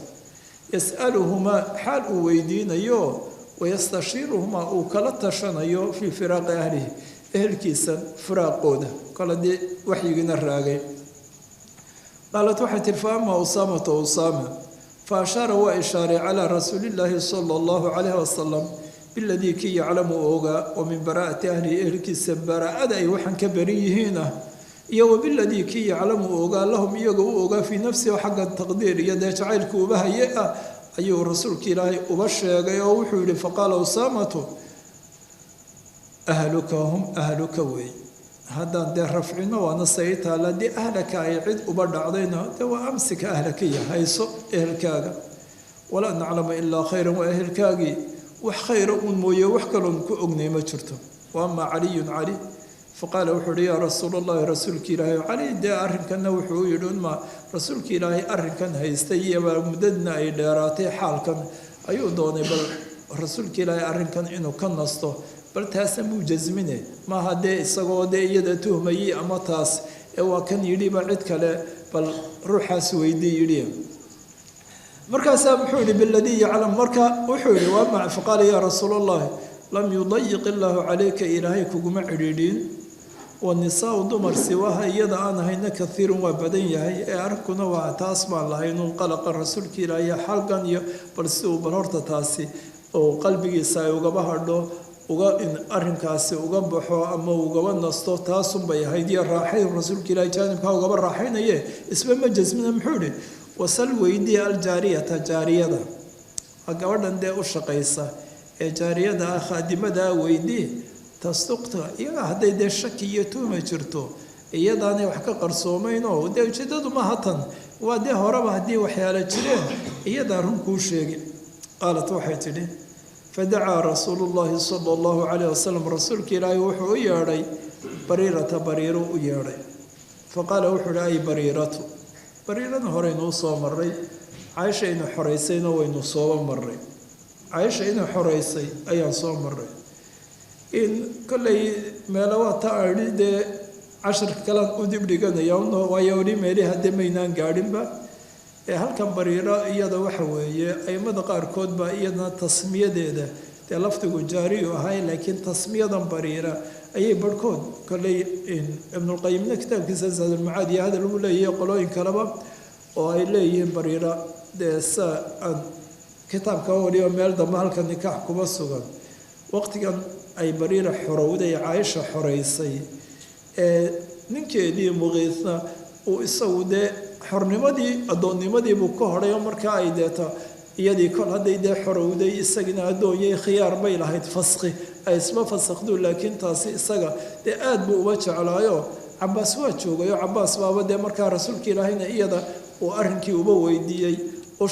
yas'aluhumaa xaal uu weydiinayo wayastashiiruhumaa uu kala tashanayo fii firaaqi ahlihi ehelkiisa firaaqooda kale dee waxyigiina raagay qaalat waxay tihi fa ama usaamata usaama fa ashaara waa ishaaray calaa rasuulillaahi sala allahu calayhi wasalam biladii kii yaclamu ogaa wa min baraa'ati ahlihi ehelkiisa baraa'ada ay waxaan ka barin yihiinah iyo wabiladii kii yaclamu ogaa lahum iyaga u ogaa fii nafsihi xagga taqdiir iyo dee jacaylka uba haye ah ayuu rasuulka ilaahay uba sheegay oo wuxuu yihi faqaala usaamatu ahluka hum ahluka wey haddaan dee rafcino waana say taala dee ahlaka ay cid uba dhacdayna dee waa amsika ahlaka iyo hayso ehelkaaga walaa naclama ilaa khayran waa ehelkaagii wax khayra uun mooye wax kaloon ku ognay ma jirto wa amaa caliyun cali faqaala wuxuu yihi yaa rasuul allahi rasuulka ilaahay cali dee arrinkanna wuxuu yidhi unma rasuulka ilaahay arrinkan haystay iyobaa muddadna ay dheeraatay xaalkan ayuu doonay bal rasuulka ilaahay arrinkan inuu ka nasto bal taasa muu jasmine maaha dee isagoo dee iyada tuhmayey ama taas ee waa kan yidhiba cid kale bal ruuxaas weydii yidhi markaasaa muxuu yihi biladii yaclam marka wuxuu yihi waa faqaala yaa rasuul allahi lam yudayiq illaahu calayka ilaahay kuguma cidhiidhiin wanisaau dumar siwaha iyada aan ahayna kaiirun waa badan yahay ee arrinkuna waa taas baan lahaynun qalaqa rasuulka ilaahiy xalgan iyo bal si uu bal horta taasi oo qalbigiisa ay ugaba hadho arrinkaasi uga baxo ama ugaba nasto taasunbay ahayd iyo raaxay rasuulka ilaahi jaanibkaa ugaba raaxaynaye isba ma jasmina muxuu ihi wasal weydii aljaariyata jaariyada waa gabadhan dee u shaqaysa ee jaariyada ah khaadimadaa weydii tasduqta iyaga hadday dee shaki iyo tuhma jirto iyadaanay wax ka qarsoomayn oo dee ujeedadu maaha tan waa dee horeba haddii waxyaala jireen iyadaa run kuu sheegi qaalat waxay tidhi fadacaa rasuulu llahi sala allahu calayh wasalam rasuulka ilaahay wuxuu u yeedhay bariirata bariiro u yeedhay faqaala wuxuu hi ay bariiratu bariirada horeynuu soo maray caaisha inuu xoreysayna waynu sooba maray caaisha inuu xoreysay ayaan soo maray in kollay meelo waa ta adhi dee casharka kalean u dibdhiganaya waayo weli meelihii haddee maynaan gaadhinba ee halkan bariiro iyada waxa weeye aimada qaarkood baa iyadana tasmiyadeeda dee lafdigu jaariyu ahay laakiin tasmiyadan bariira ayay barhkood kolley ibnulqayimna kitaabkiisa zaadulmacaad iyo hadal uu leeyahay qolooyin kaleba oo ay leeyihiin bariira dee saa aan kitaabka waliba meel dambe halka nikaax kuba sugan waqtigan ay bariira xorowday caaisha xoreysay ee ninkeedii muqiisna uu isagu dee xornimadii addoonnimadii buu ka hodhay oo markaa ay deeto iyadii kol hadday dee xorowday isagina addoonyay khiyaar bay lahayd faskhi ay isma fasakhdu laakiin taasi isaga dee aada buu uba jeclaayo cabaas waa joogayoo cabaas baaba dee markaa rasuulka ilaahayna iyada uu arrinkii uba weydiiyey u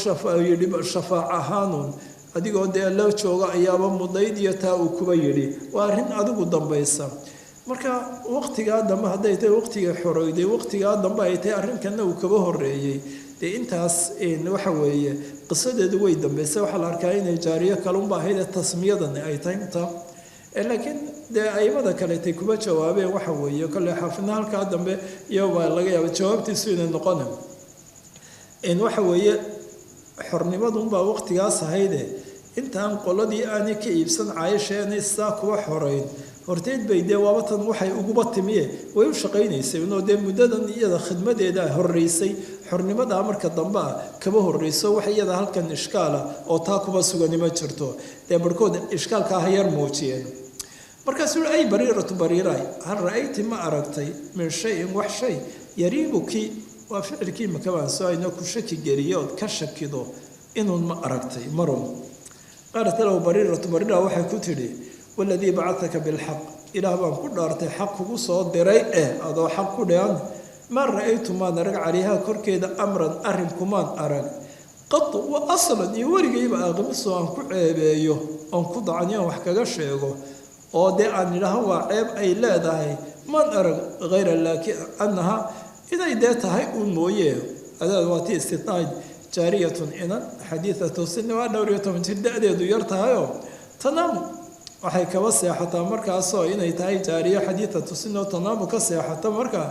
yidhi shafaac ahaanun adigoo dee la jooga ayaaba mudayd iyo taa uu kuba yidhi waa arrin adigu dambaysa marka waqtigaa dambe hadday tahay waqtigii xorowday waqtigaa dambe ay tahay arrinkanna uu kaba horeeyey dee intaas waxa weeye qisadeedu way dambaysay waxaa la arkaa inay jaariyo kalunba ahayd ee tasmiyadani ay tahay inta laakiin dee aimada kaletay kuba jawaabeen waxa weeye kolley xaafidna halkaa dambe iyobaa laga yaaba jawaabtiisu inay noqona waxa weeye xornimadunbaa waqtigaas ahayde intaan qoladii aanay ka iibsan caayisha aanay saa kuba xoreyn horteed bay dee waabatan waxay uguba timiye way u shaqaynaysay inoo dee muddadan iyada khidmadeeda horeysay xornimadaa marka dambe ah kaba horreyso wax iyada halkan ishkaala oo taa kuba sugani ma jirto dee barhkood ishkaalka ah yar muujiyeen markaasuu ay bariiratu bariiraay hal ra-ayti ma aragtay min shayin wax shay yariibuki waa ficilkii makabaan soo ayna ku shaki geliyo ood ka shakido inuun ma aragtay marun qaalat lahu bariiratu bariira waxay ku tidhi waladii bacataka bilxaq ilaah baan ku dhaartay xaq kugu soo diray adoo xaq ku dhean maa ra-aytu maan arag calayhaa korkeeda amran arrin kumaan arag qad wa aslan iyo weligayba aaqimisoo aan ku ceebeeyo oon ku dacniyo wax kaga sheego oo dee aan idhaho waa ceeb ay leedahay maan arag hayra laakiin annaha inay dee tahay uun mooye adaad waa tii istitnaad jaariyatun inan xadiidatu sinni waa dhowr iyo toban jir da-deedu yar tahayoo tanaamu waxay kaba seexataa markaasoo inay tahay jaariyo xadiidatu sinoo tanaamu ka seexata markaa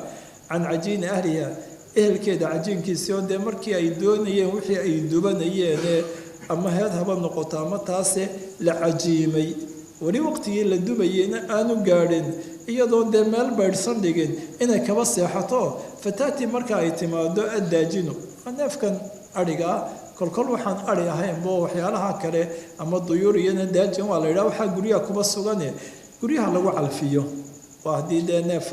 can cajiini ahliha ehelkeeda cajiinkiisii oo dee markii ay doonayeen wixii ay dubanayeene ama heed haba noqoto ama taase la cajiimay weli waqtigii la dubayeyna aanu gaadhin iyadoo dee meel baydhsan dhigin inay kaba seexato fataati marka ay timaado addaajinu neefkan adhiga ah kolkol waxaan ari ahaynbo waxyaalaha kale ama duyuur iyona daajin waa la yidhaha waxaa guryaha kuba sugane guryaha lagu calfiyo waa haddii dee neef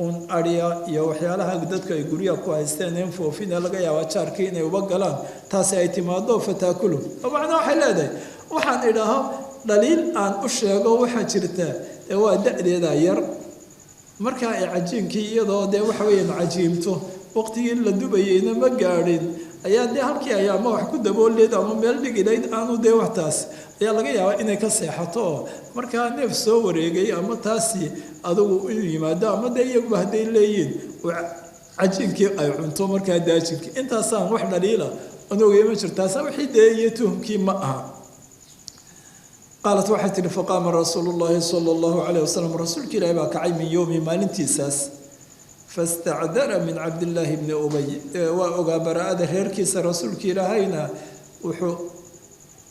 uun adhiya iyo waxyaalaha dadka ay guryaha ku haysteen in foofina laga yaaba jaarkii inay uba galaan taasi ay timaado fataakulu oo macnaa waxay leedahay waxaan idhaaho dhaliil aan u sheego waxaa jirta dee waa da-deeda yar markaa ay cajiinkii iyadoo dee waxa weeyaan cajiimto waqtigii la dubayeyna ma gaadhin ayaa dee halkii ay ama wax ku dabooleed ama meel dhigilayd aanu dee waxtaas ayaa laga yaabaa inay ka seexato oo markaa neef soo wareegay ama taasi adugu inuu yimaado ama dee iyaguba hadday leeyihin cajiinkii ay cunto markaa daajinki intaasaan wax dhaliila anogay ma jirtaasa wixii dee iyo tuhumkii ma aha qaalat waxay tihi faqaama rasuulu llaahi sala allahu calayh wasalam rasuulka ilaahi baa kacay min yowmi maalintiisaas fastacdara min cabdillaahi bni ubay waa ogaa bara-ada reerkiisa rasuulka ilaahayna wuxuu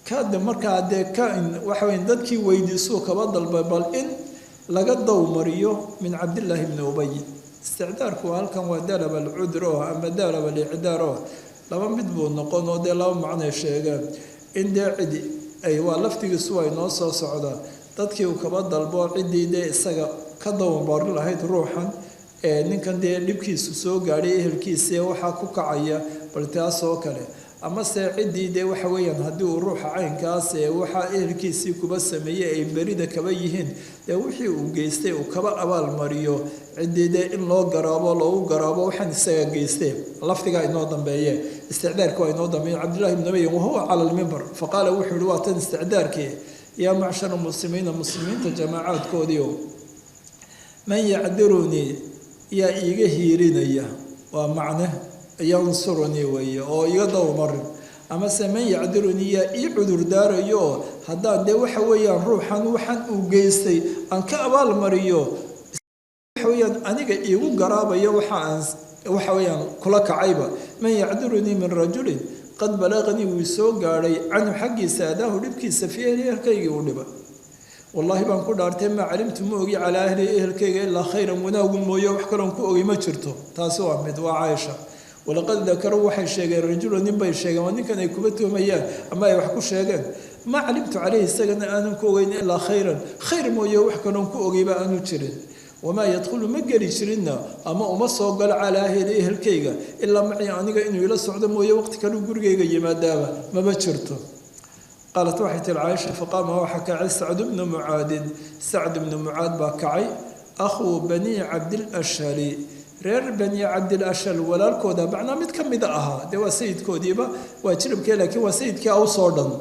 kada markaa dee waxaweyn dadkii weydiisuu kaba dalbay bal in laga dowmariyo min cabdillaahi bni ubay isticdaarku halkan waa dalab alcudur oo ama dalab alicdaar oo laba mid buu noqon oo dee laba macnay sheegaan in dee cidi ay waa laftigiisu way noo soo socdaa dadkii uu kaba dalbo ciddii dee isaga ka dowmari lahayd ruuxan ninkan dee dhibkiisu soo gaadhay ehelkiisii waxaa ku kacaya bal taas oo kale amase ciddii dee waxa weeyaan haddii uu ruuxa caynkaas waxaa ehelkiisii kuba sameeyey ay berida kaba yihiin dee wixii uu geystay uu kaba abaalmariyo ciddii dee in loo garaabo loogu garaabo waxaan isaga geystee lafdigaa inoo dambeeye isticdaarka waa inoo dambeeye cabdillahi ibn ubay wahuwa cala almimbar faqaala wuxuu yihi waa tan isticdaarkii yaa macshara muslimiina muslimiinta jamaacaadkoodiio man yacdirunii yaa iiga hiirinaya waa macne yansurunii weeye oo iga dowmarin amase man yacdirunii yaa ii cudurdaarayo oo haddaan dee waxa weeyaan ruuxan waxaan uu geystay aan ka abaalmariyo waxa weeyaan aniga iigu garaabayo waxa weeyaan kula kacayba man yacdirunii min rajulin qad balaqanii wuu soo gaadhay canhu xaggiisa adaahu dhibkiisa fii ahli ehelkaygii u dhiba wallaahi baan ku dhaartay maa calimtu ma ogi calaa ahli ehelkayga ilaa khayran wanaagu mooye wax kaloon ku ogay ma jirto taasi waa mid waa caaisha walaqad dakaruu waxay sheegeen rajula nin bay sheegeen waa ninkan ay kuba tuhmayaan ama ay wax ku sheegeen maa calimtu caleyhi isagana aanan ku ogeyn ilaa khayran khayr mooye wax kaloon ku ogayba aanu jirin wamaa yadkhulu ma geli jirinna ama uma soo galo calaa ahli ehelkayga ilaa macii aniga inuu ila socdo mooye waqti kaluu gurigayga yimaadaaba mama jirto qaalat waxay tihi caaisha faqaama waxaa kacay sacdu bnu mucaadin sacd bnu mucaad baa kacay akhuu banii cabdilashali reer banii cabdilashal walaalkooda macnaa mid ka mida ahaa dee waa sayidkoodiiba waa jiribkee laakiin waa sayidkii awsoo dhan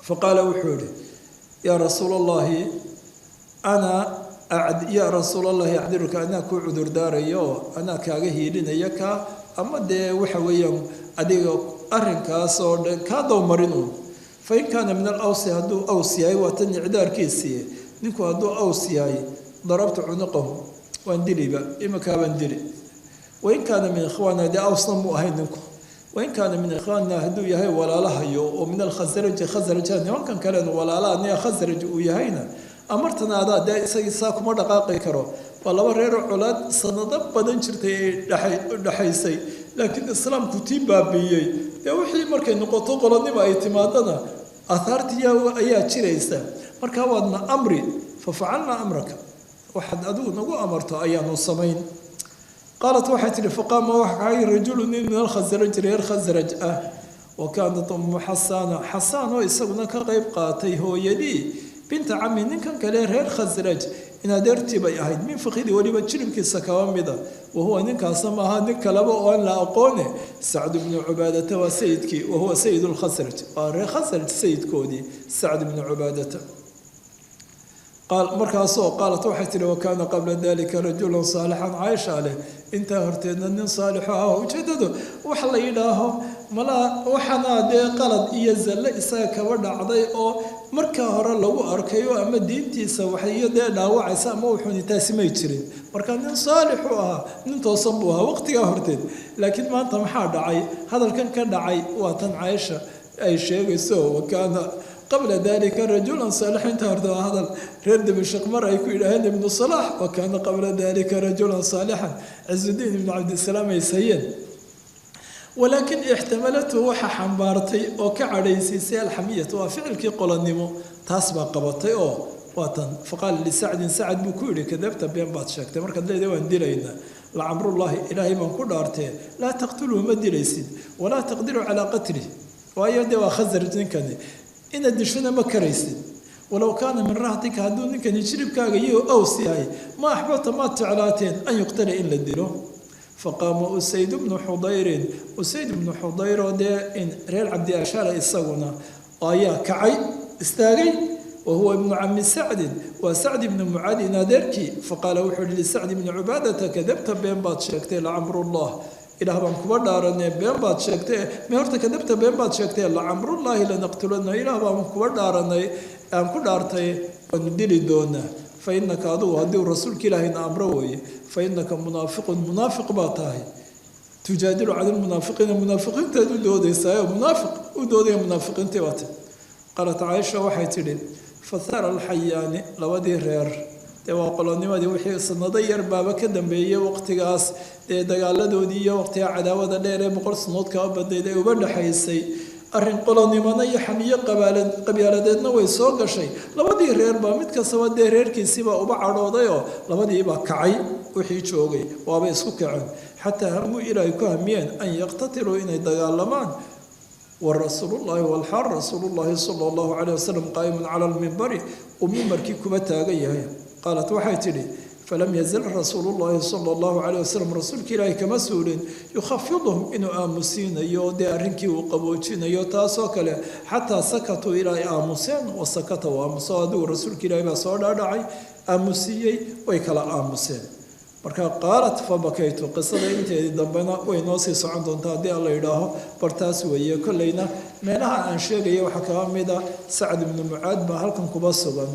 faqaala wuxuu ihi yaa rasuula allahi yaa rasuul allahi acdiruka anaa kuu cudurdaarayo anaa kaaga hiilinaya kaa ama dee waxa weeyaan adiga arrinkaas oo dhan kaa dowmarin uun fain kaana min alawsi hadduu aws yahay waa tan icdaarkiisii ninku hadduu aws yahay darabtu cunuqahu waan diliba imakaabaan dili wain kaana min ikhwaana dee awsna muu ahayn ninku wain kaana min ikhwaanina hadduu yahay walaalahayo oo min alkhasraji khasraja nimankan kalena walaalaha nia khasraj uu yahayna amartana adaa dee isagii saa kuma dhaqaaqi karo waa laba reeroo colaad sanado badan jirtay ay udhaxaysay laakiin islaamku tii baabiiyey dee wixii markay noqoto qolonimo ay timaadana aahaartii ayaa jiraysa markaa waadna amri fa facalnaa amraka waxaad adigu nagu amarto ayaanu samayn qaalat waxay tihi faqaama waxa kacay rajulu nin min alkhasraj reer khasraj ah wa kaanat ummu xasaana xasaan oo isaguna ka qayb qaatay hooyadii binta cami ninkan kale reer khasraj in adeertii bay ahayd min fakhidii weliba jiribkiisa kaba mida wahuwa ninkaasa maaha nin kaleba oo aan la aqoone sacd bnu cubaadata waa sayidkii wahuwa sayid lkhasraj waa reer khasraj sayidkoodii sacd bnu cubaadata markaasoo qaalat waxay tihi wakaana qabla dalika rajulan saalixan caaisha leh intaa horteedna nin saalixo ah ujeedadu wax la yidhaaho malaa waxana dee qalad iyo zalle isaga kaba dhacday oo markaa hore lagu arkayo ama diintiisa waxyo dee dhaawacaysa ama wuxuuni taasi may jirin marka nin saalixu ahaa nin toosan buu ahaa waqtigaa horteed laakiin maanta maxaa dhacay hadalkan ka dhacay waa tan caaisha ay sheegayso wakaana qabla dalika rajulan saalix inta horta waa hadal reer dimashaq mar ay ku yidhaaheen ibnu salaax wa kaana qabla dalika rajulan saalixan cizudiin ibnu cabdisalaam ay sayeen walaakin ixtimalatu waxa xambaartay oo ka cadhaysiisay alxamiyatu waa ficilkii qolanimo taas baa qabatay oo waatan faqaala lisacdin sacad buu ku yidhi kadabta been baad sheegtay markaad leedahay waan dilaynaa lacamrullaahi ilaahay baan ku dhaartee laa taqtuluhu ma dilaysid walaa taqdiru calaa qatlih waayo dee waa khasraj ninkani inaad dishana ma karaysid walow kaana min rahtika hadduu ninkani jiribkaaga iyo aws yahay ma axbabta maad jeclaateen an yuqtala in la dilo faqaama usayd bnu xudayrin usayd bnu xudayr oo dee reer cabdi ashaara isaguna ayaa kacay istaagay wahuwa ibnu cami sacdin waa sacd ibnu mucaadin adeerkii faqaala wuxuu yihi lisacd ibni cubaadata kadabta been baad sheegtay lacamrullah ilaah baan kuba dhaaranee been baad sheegtay me horta kadabta been baad sheegtay lacamrullaahi lanaqtulana ilaah baan kuba dhaaranay aan ku dhaartay waanu dili doonaa fa inaka adugu haddii rasuulka ilaahayna amro weeye fa inaka munaafiqun munaafiq baa tahay tujaadilu cala lmunaafiqiina munaafiqiintaad u doodaysaayoo munaafiq u doodaya munaafiqiintii baata qaalat caaisha waxay tidhi fathara alxayaani labadii reer dee waa qolonimadii wixii sanado yar baaba ka dambeeyey waqtigaas dee dagaaladoodii iyo waqtiga cadaawada dheer ee 100 sanood kaba badnayd ee uba dhexaysay arrin qolonimana iyo xamiyo qabyaaladeedna way soo gashay labadii reer baa mid kastaba dee reerkiisiibaa uba cadhoodayoo labadiibaa kacay wixii joogay waabay isku kaceen xataa hamuu ilaahay ku hamiyeen an yaqtatiluu inay dagaalamaan ورسول الله والحار رسول الله صلى الله عليه وسلم قائم على المنبر ومنبر كي كبتا قالت وحيتلي falam yazal rasuulu llahi sala allahu calayh wasalam rasuulka ilaahi kama suulin yukhafiduhum inuu aamusiinayo dee arrinkii uu qaboojinayo taasoo kale xataa sakatuu ilaa ay aamuseen wasakata u aamuso adigu rasuulka ilaahi baa soo dhaadhacay aamusiiyey way kala aamuseen marka qaalat fabakaytu qisada inteedii dambena way noo sii socon doontaa haddii alla yidhaaho bartaas weeye kollayna meelaha aan sheegaya waxaa kaga mid a sacd ibnu mucaad baa halkan kuba sugan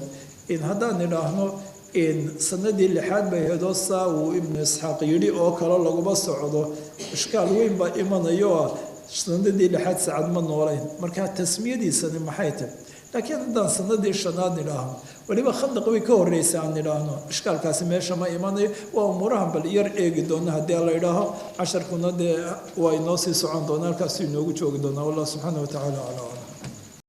in haddaan idhaahno in sanadii lixaad bay hedoo saa uu ibnu isxaaq yidhi oo kale laguma socdo ishkaal weyn baa imanayo ah sanadii lixaad sacad ma noolayn markaa tasmiyadiisani maxay tahy laakiin haddaan sanadii shanaad idhaahno weliba khandaq way ka horreysa aan idhaahno ishkaalkaasi meesha ma imanayo waa umuurahan bal yar eegi doona haddii alla idhaaho casharkuna dee waa inoo sii socon doona halkaasuu inoogu joogi doonaa wallah subxaana wa tacaala calaa aclam